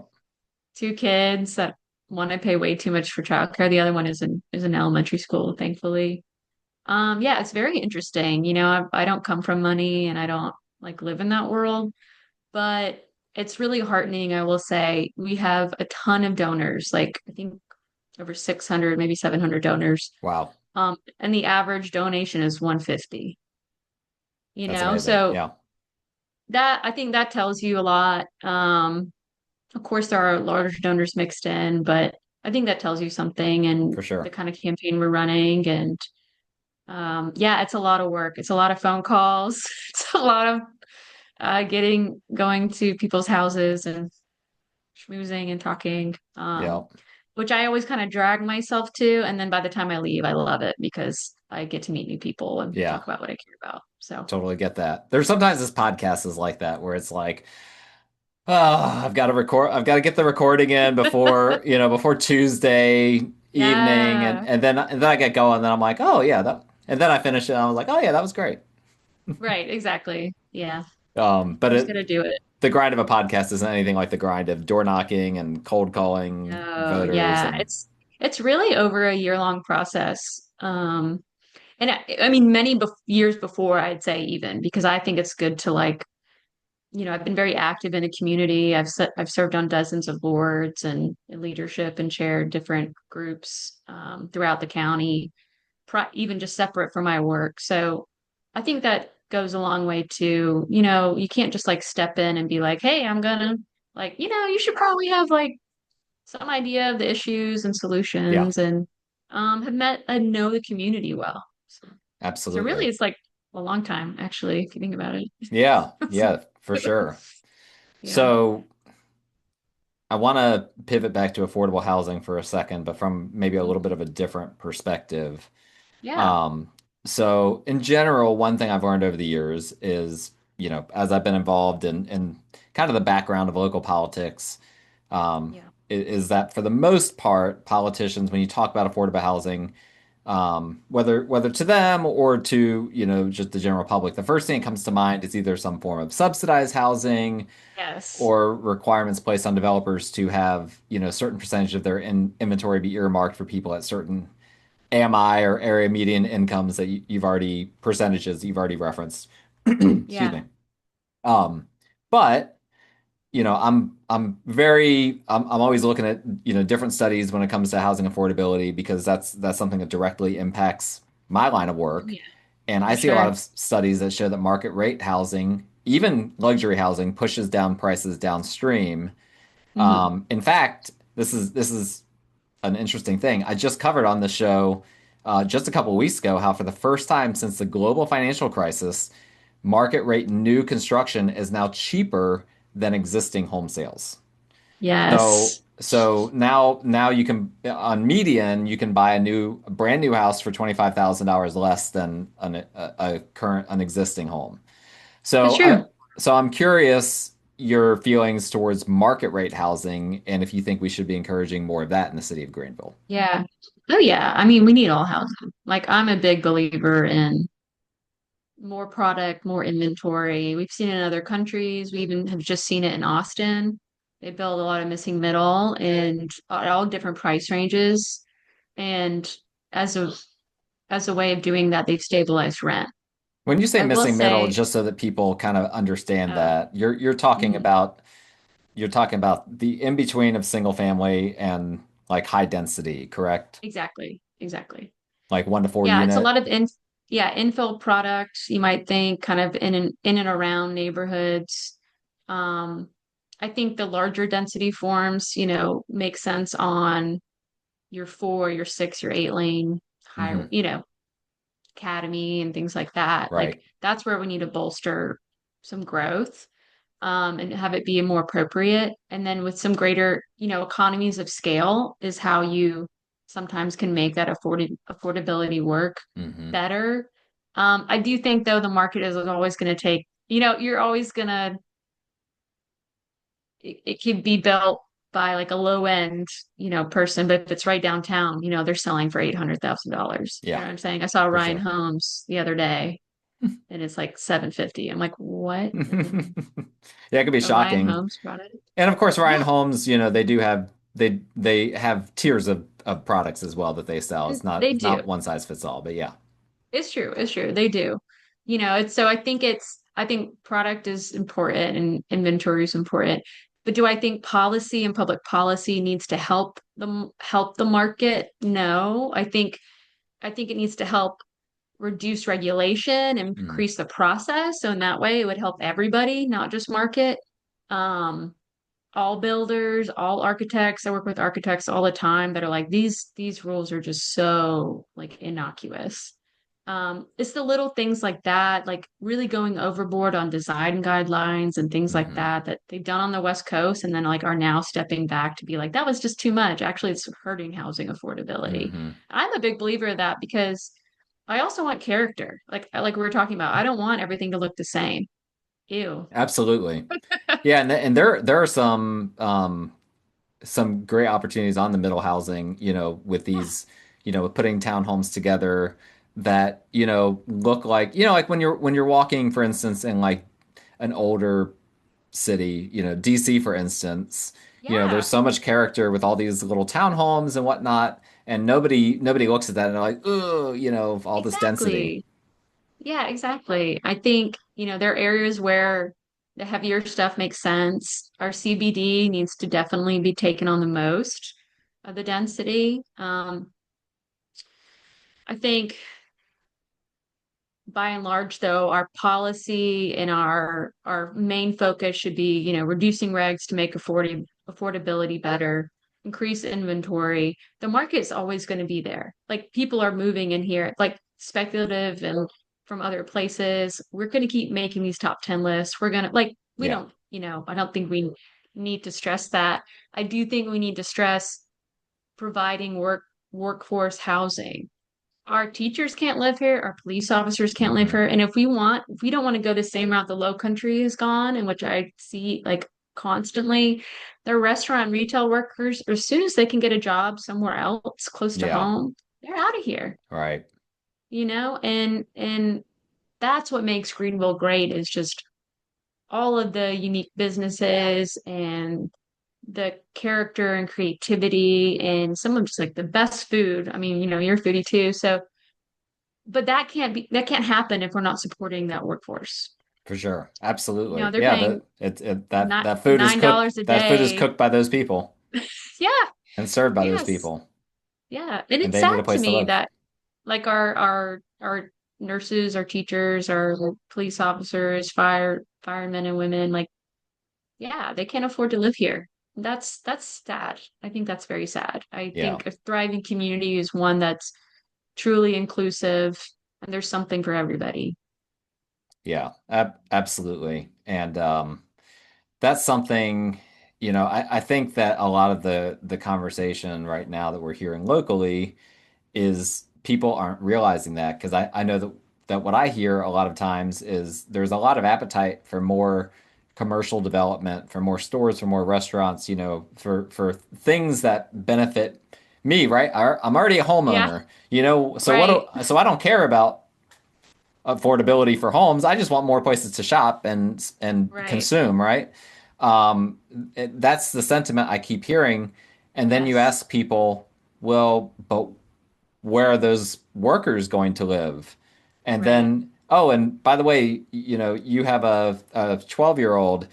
B: two kids that one I pay way too much for childcare. The other one is in elementary school, thankfully. Yeah, it's very interesting. You know, I don't come from money and I don't like live in that world, but it's really heartening, I will say. We have a ton of donors, like I think over 600, maybe 700 donors.
A: Wow.
B: And the average donation is 150, you
A: That's
B: know?
A: amazing.
B: So
A: Yeah,
B: that I think that tells you a lot. Of course, there are large donors mixed in, but I think that tells you something and
A: for
B: the
A: sure.
B: kind of campaign we're running. And yeah, it's a lot of work. It's a lot of phone calls. It's a lot of going to people's houses and schmoozing and talking,
A: Yeah.
B: which I always kind of drag myself to. And then by the time I leave, I love it because I get to meet new people and
A: Yeah.
B: talk about what I care about. So
A: Totally get that. There's sometimes this podcast is like that where it's like, oh, I've got to get the recording in before, before Tuesday evening
B: yeah,
A: and then I get going and then I'm like, "Oh yeah, that." And then I finish it and I was like, "Oh yeah, that was great."
B: right, exactly. Yeah,
A: But
B: just gonna do it.
A: the grind of a podcast isn't anything like the grind of door knocking and cold calling
B: Oh,
A: voters
B: yeah.
A: and
B: It's really over a year-long process. And I mean, many years before, I'd say even because I think it's good to like, I've been very active in a community. I've served on dozens of boards and in leadership and chaired different groups throughout the county, even just separate from my work. So I think that goes a long way too. You can't just like step in and be like, "Hey, I'm gonna like, you should probably have like some idea of the issues and
A: yeah,
B: solutions and have met and know the community well. So really
A: absolutely.
B: it's like a long time actually, if you think about it.
A: Yeah, yeah, for sure.
B: Yeah.
A: So I want to pivot back to affordable housing for a second, but from maybe a little bit of a different perspective.
B: Yeah.
A: Um, so in general, one thing I've learned over the years is, as I've been involved in kind of the background of local politics,
B: Yeah.
A: is that for the most part, politicians, when you talk about affordable housing, whether to them or to, just the general public, the first thing that comes to mind is either some form of subsidized housing
B: Yes.
A: or requirements placed on developers to have, certain percentage of their inventory be earmarked for people at certain AMI or area median incomes that you've already percentages you've already referenced. Excuse
B: Yeah.
A: me. Um, but I'm always looking at, different studies when it comes to housing affordability because that's something that directly impacts my line of work.
B: Yeah,
A: And I
B: for
A: see a lot of
B: sure.
A: studies that show that market rate housing, even luxury housing, pushes down prices downstream.
B: Hmm.
A: In fact, this is an interesting thing. I just covered on the show just a couple of weeks ago how for the first time since the global financial crisis, market rate new construction is now cheaper than existing home sales. So
B: Yes,
A: so now you can on median you can buy a brand new house for $25,000 less than a current an existing home.
B: that's
A: So I
B: true.
A: so I'm curious your feelings towards market rate housing and if you think we should be encouraging more of that in the city of Greenville.
B: Yeah. Oh, yeah. I mean, we need all housing. Like, I'm a big believer in more product, more inventory. We've seen it in other countries. We even have just seen it in Austin. They build a lot of missing middle and at all different price ranges. And as a as a way of doing that, they've stabilized rent.
A: When you say
B: I will
A: missing middle,
B: say,
A: just so that people kind of understand
B: oh,
A: that,
B: mhm,
A: you're talking about the in between of single family and like high density, correct?
B: exactly, exactly.
A: Like 1 to 4
B: Yeah, it's a
A: unit.
B: lot of infill products you might think kind of in and around neighborhoods. Um, I think the larger density forms, make sense on your 4, your 6, your 8 lane high,
A: Hmm.
B: academy and things like that. Like
A: Right.
B: that's where we need to bolster some growth, and have it be more appropriate. And then with some greater, economies of scale is how you sometimes can make that affordability work
A: Hmm.
B: better. I do think though the market is always going to take, you're always gonna it could be built by like a low end, person, but if it's right downtown, they're selling for $800,000. You know
A: Yeah,
B: what I'm saying? I saw
A: for
B: Ryan
A: sure.
B: Homes the other day and it's like 750. I'm like, what? And then
A: Yeah, it could be
B: Orion
A: shocking.
B: Homes brought it.
A: And of course, Ryan
B: Yeah,
A: Holmes, they have tiers of products as well that they sell. It's not
B: they
A: it's
B: do.
A: not one size fits all, but yeah.
B: It's true. It's true. They do. It's so I think product is important and inventory is important. But do I think policy and public policy needs to help the market? No. I think it needs to help reduce regulation and
A: Mhm.
B: increase the process. So in that way it would help everybody, not just market. Um, all builders, all architects. I work with architects all the time that are like, these rules are just so like innocuous. It's the little things like that, like really going overboard on design guidelines and things like
A: Hmm.
B: that they've done on the West Coast and then like are now stepping back to be like, that was just too much. Actually, it's hurting housing affordability.
A: Hmm.
B: I'm a big believer of that because I also want character. Like we were talking about, I don't want everything to look the same. Ew.
A: Absolutely. Yeah, and there are some great opportunities on the middle housing, with
B: Yeah.
A: these, with putting townhomes together that, look like, like when you're walking, for instance, in like an older city, DC, for instance, there's
B: Yeah.
A: so much character with all these little townhomes and whatnot, and nobody looks at that and they're like, oh, all this density.
B: Exactly. Yeah, exactly. I think, there are areas where the heavier stuff makes sense. Our CBD needs to definitely be taken on the most of the density. I think by and large, though, our policy and our main focus should be, reducing regs to make affordability better, increase inventory. The market's always going to be there. Like people are moving in here, like speculative and from other places. We're going to keep making these top 10 lists. We're going to like we
A: Yeah.
B: don't, I don't think we need to stress that. I do think we need to stress providing workforce housing. Our teachers can't live here, our police officers can't live
A: Hmm.
B: here. And if we don't want to go the same route the low country has gone, and which I see like constantly, their restaurant and retail workers, as soon as they can get a job somewhere else close to
A: Yeah.
B: home, they're out of here,
A: Right.
B: and that's what makes Greenville great is just all of the unique businesses and the character and creativity and some of just like the best food. I mean, you're a foodie too, so but that can't happen if we're not supporting that workforce.
A: For sure.
B: You know,
A: Absolutely.
B: they're
A: Yeah,
B: paying
A: that
B: not
A: that food is cooked.
B: $9 a
A: That food is
B: day.
A: cooked by those people
B: Yeah.
A: and served by those
B: Yes.
A: people,
B: Yeah. And
A: and
B: it's
A: they
B: sad
A: need a
B: to
A: place to
B: me
A: live.
B: that like our nurses, our teachers, our police officers, firemen and women, like, yeah, they can't afford to live here. That's sad. I think that's very sad. I
A: Yeah.
B: think a thriving community is one that's truly inclusive and there's something for everybody.
A: Yeah. Absolutely. And that's something, I think that a lot of the conversation right now that we're hearing locally is people aren't realizing that, because I know that what I hear a lot of times is there's a lot of appetite for more commercial development, for more stores, for more restaurants, for things that benefit me, right? I'm already a
B: Yeah,
A: homeowner, so
B: right,
A: so I don't care about affordability for homes. I just want more places to shop and
B: right.
A: consume, right? That's the sentiment I keep hearing. And then you
B: Yes,
A: ask people, well, but where are those workers going to live? And
B: right.
A: then, oh, and by the way, you have a 12-year-old.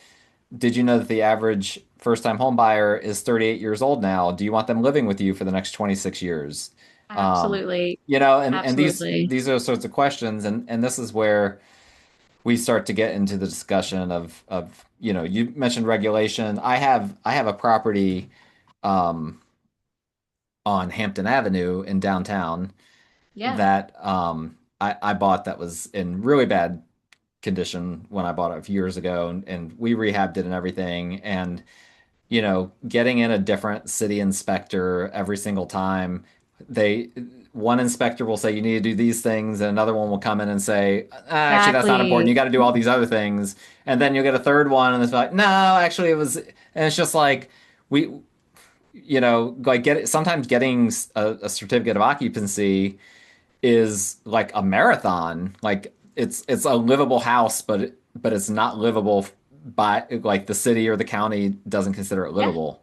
A: Did you know that the average first-time home buyer is 38 years old now? Do you want them living with you for the next 26 years? Um,
B: Absolutely.
A: and these
B: Absolutely.
A: these are sorts of questions, and this is where we start to get into the discussion of you mentioned regulation. I have a property um, on Hampton Avenue in downtown
B: Yeah,
A: that I bought, that was in really bad condition when I bought it a few years ago, and we rehabbed it and everything. And getting in a different city inspector every single time, they one inspector will say you need to do these things, and another one will come in and say, actually that's not important.
B: exactly.
A: You got to do all these other things, and then you'll get a third one, and it's like, no, actually it was, and it's just like we, like sometimes getting a certificate of occupancy is like a marathon. Like it's a livable house, but it's not livable by, like, the city or the county doesn't consider it
B: Yeah.
A: livable.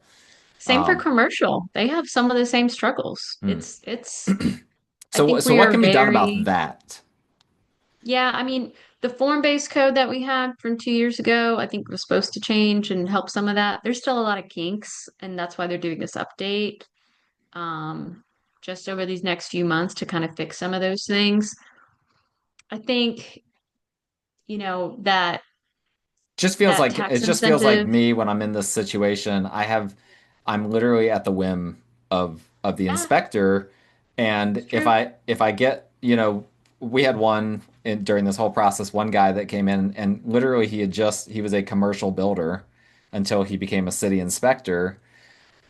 B: Same for
A: Um,
B: commercial. They have some of the same struggles.
A: hmm.
B: I
A: So
B: think
A: so
B: we
A: what
B: are
A: can be done about
B: very,
A: that?
B: yeah, I mean, the form-based code that we had from 2 years ago, I think was supposed to change and help some of that. There's still a lot of kinks, and that's why they're doing this update um, just over these next few months to kind of fix some of those things. I think, that
A: Just feels
B: that
A: like it
B: tax
A: just feels like
B: incentive,
A: me when I'm in this situation. I'm literally at the whim of the
B: yeah,
A: inspector, and
B: it's
A: if
B: true.
A: I get, we had during this whole process, one guy that came in, and literally he was a commercial builder until he became a city inspector,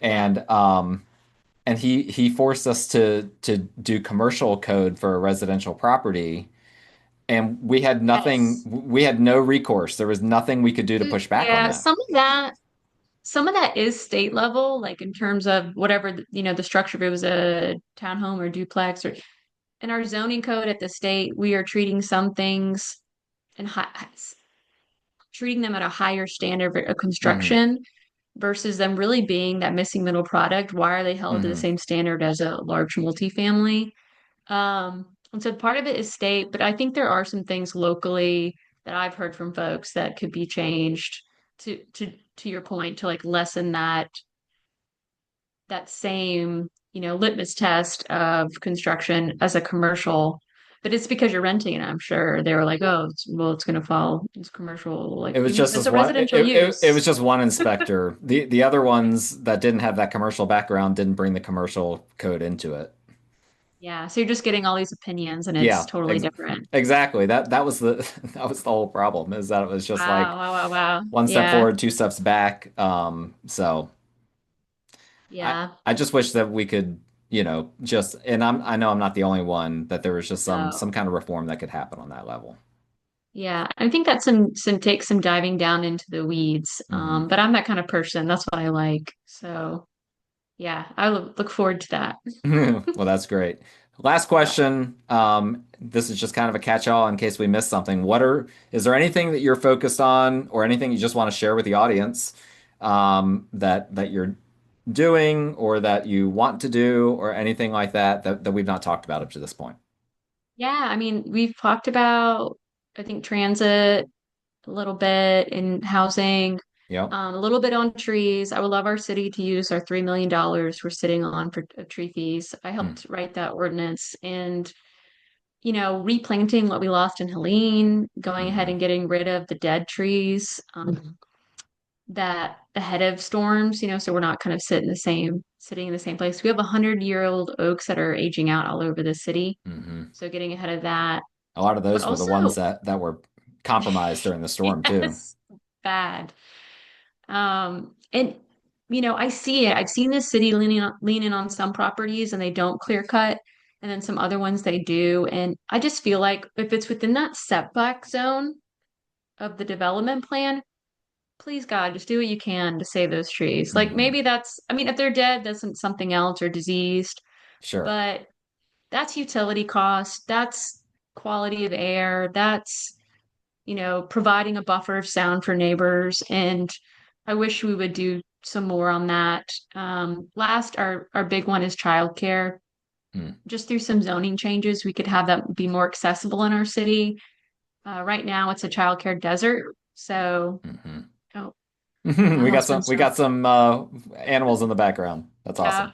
B: Yeah.
A: and he forced us to do commercial code for a residential property, and
B: Yes.
A: we had no recourse. There was nothing we could do to push back on
B: Yeah,
A: that.
B: some of that is state level, like in terms of whatever, the structure, if it was a townhome or duplex or in our zoning code at the state, we are treating some things and treating them at a higher standard of
A: Hmm.
B: construction versus them really being that missing middle product. Why are they held to the
A: Hmm.
B: same standard as a large multifamily? And so part of it is state, but I think there are some things locally that I've heard from folks that could be changed to your point, to like lessen that same, litmus test of construction as a commercial. But it's because you're renting it, I'm sure. They were like, oh, it's going to fall. It's commercial, like
A: It was
B: even
A: just
B: it's
A: this
B: a
A: one.
B: residential
A: It was
B: use.
A: just one inspector. The other ones that didn't have that commercial background didn't bring the commercial code into it.
B: Yeah. So you're just getting all these opinions and it's
A: Yeah,
B: totally different.
A: exactly. That was the that was the whole problem, is that it was just
B: Wow.
A: like
B: Wow. Wow. Wow.
A: one step
B: Yeah.
A: forward, two steps back. So I
B: Yeah.
A: I just wish that we could, just, and I know I'm not the only one, that there was just some
B: No.
A: kind of reform that could happen on that level.
B: Yeah, I think that's some takes some diving down into the weeds.
A: Hmm.
B: But I'm that kind of person. That's what I like. So yeah, I look forward to that.
A: Well, that's great. Last
B: Yeah.
A: question. This is just kind of a catch-all in case we missed something. Is there anything that you're focused on, or anything you just want to share with the audience, that you're doing, or that you want to do, or anything like that we've not talked about up to this point?
B: Yeah, I mean, we've talked about, I think, transit. a little bit in housing,
A: Yep.
B: a little bit on trees. I would love our city to use our $3 million we're sitting on for tree fees. I
A: Mm,
B: helped write that ordinance and, replanting what we lost in Helene, going ahead
A: hmm
B: and getting rid of the dead trees, that ahead of storms, so we're not kind of sitting in the same place. We have 100-year-old oaks that are aging out all over the city.
A: hmm
B: So getting ahead of that,
A: A lot of
B: but
A: those were the
B: also,
A: ones that were compromised during the storm too.
B: yes, bad. And I see it. I've seen this city leaning on some properties and they don't clear cut, and then some other ones they do. And I just feel like if it's within that setback zone of the development plan, please God, just do what you can to save those trees. Like
A: hmm
B: maybe I mean, if they're dead, that's something else or diseased,
A: Sure.
B: but that's utility cost, that's quality of air, that's providing a buffer of sound for neighbors. And I wish we would do some more on that. Last, our big one is childcare.
A: Mm.
B: Just through some zoning changes, we could have that be more accessible in our city. Right now, it's a childcare desert. So,
A: hmm
B: oh, my
A: We
B: husband's
A: got some animals in the background. That's
B: yeah.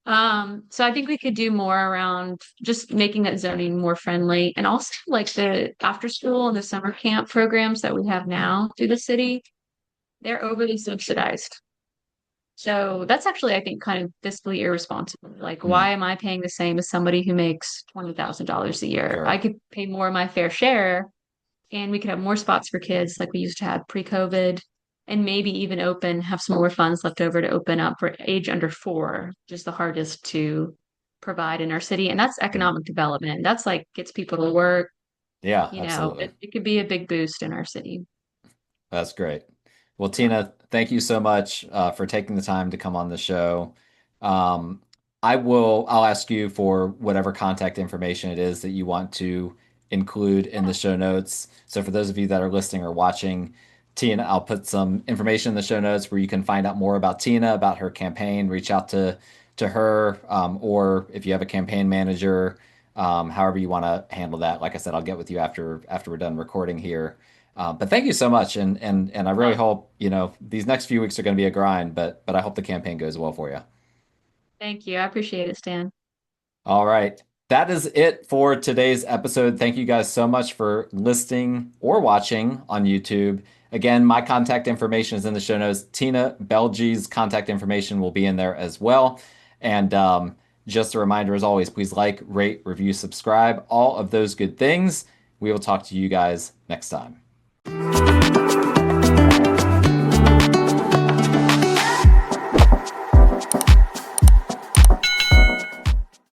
A: awesome.
B: So I think we could do more around just making that zoning more friendly and also like the after school and the summer camp programs that we have now through the city. They're overly subsidized. So that's actually, I think, kind of fiscally irresponsible. Like, why
A: Mm,
B: am I paying the same as somebody who makes $20,000 a year? I
A: sure.
B: could pay more of my fair share and we could have more spots for kids like we used to have pre-COVID and maybe even have some more funds left over to open up for age under 4, which is the hardest to provide in our city. And that's
A: Mm.
B: economic development. That's like gets people to work,
A: Yeah, absolutely.
B: it could be a big boost in our city.
A: That's great. Well,
B: Yeah.
A: Tina, thank you so much for taking the time to come on the show. Um, I'll ask you for whatever contact information it is that you want to include in the show notes. So for those of you that are listening or watching, Tina, I'll put some information in the show notes where you can find out more about Tina, about her campaign, reach out to her, or if you have a campaign manager, however you want to handle that. Like I said, I'll get with you after we're done recording here. But thank you so much, and I really
B: Oh,
A: hope these next few weeks are going to be a grind, but I hope the campaign goes well for you.
B: thank you. I appreciate it, Stan.
A: All right, that is it for today's episode. Thank you guys so much for listening or watching on YouTube. Again, my contact information is in the show notes. Tina Belge's contact information will be in there as well. And just a reminder, as always, please like, rate, review, subscribe, all of those good things. We will talk to you guys next time.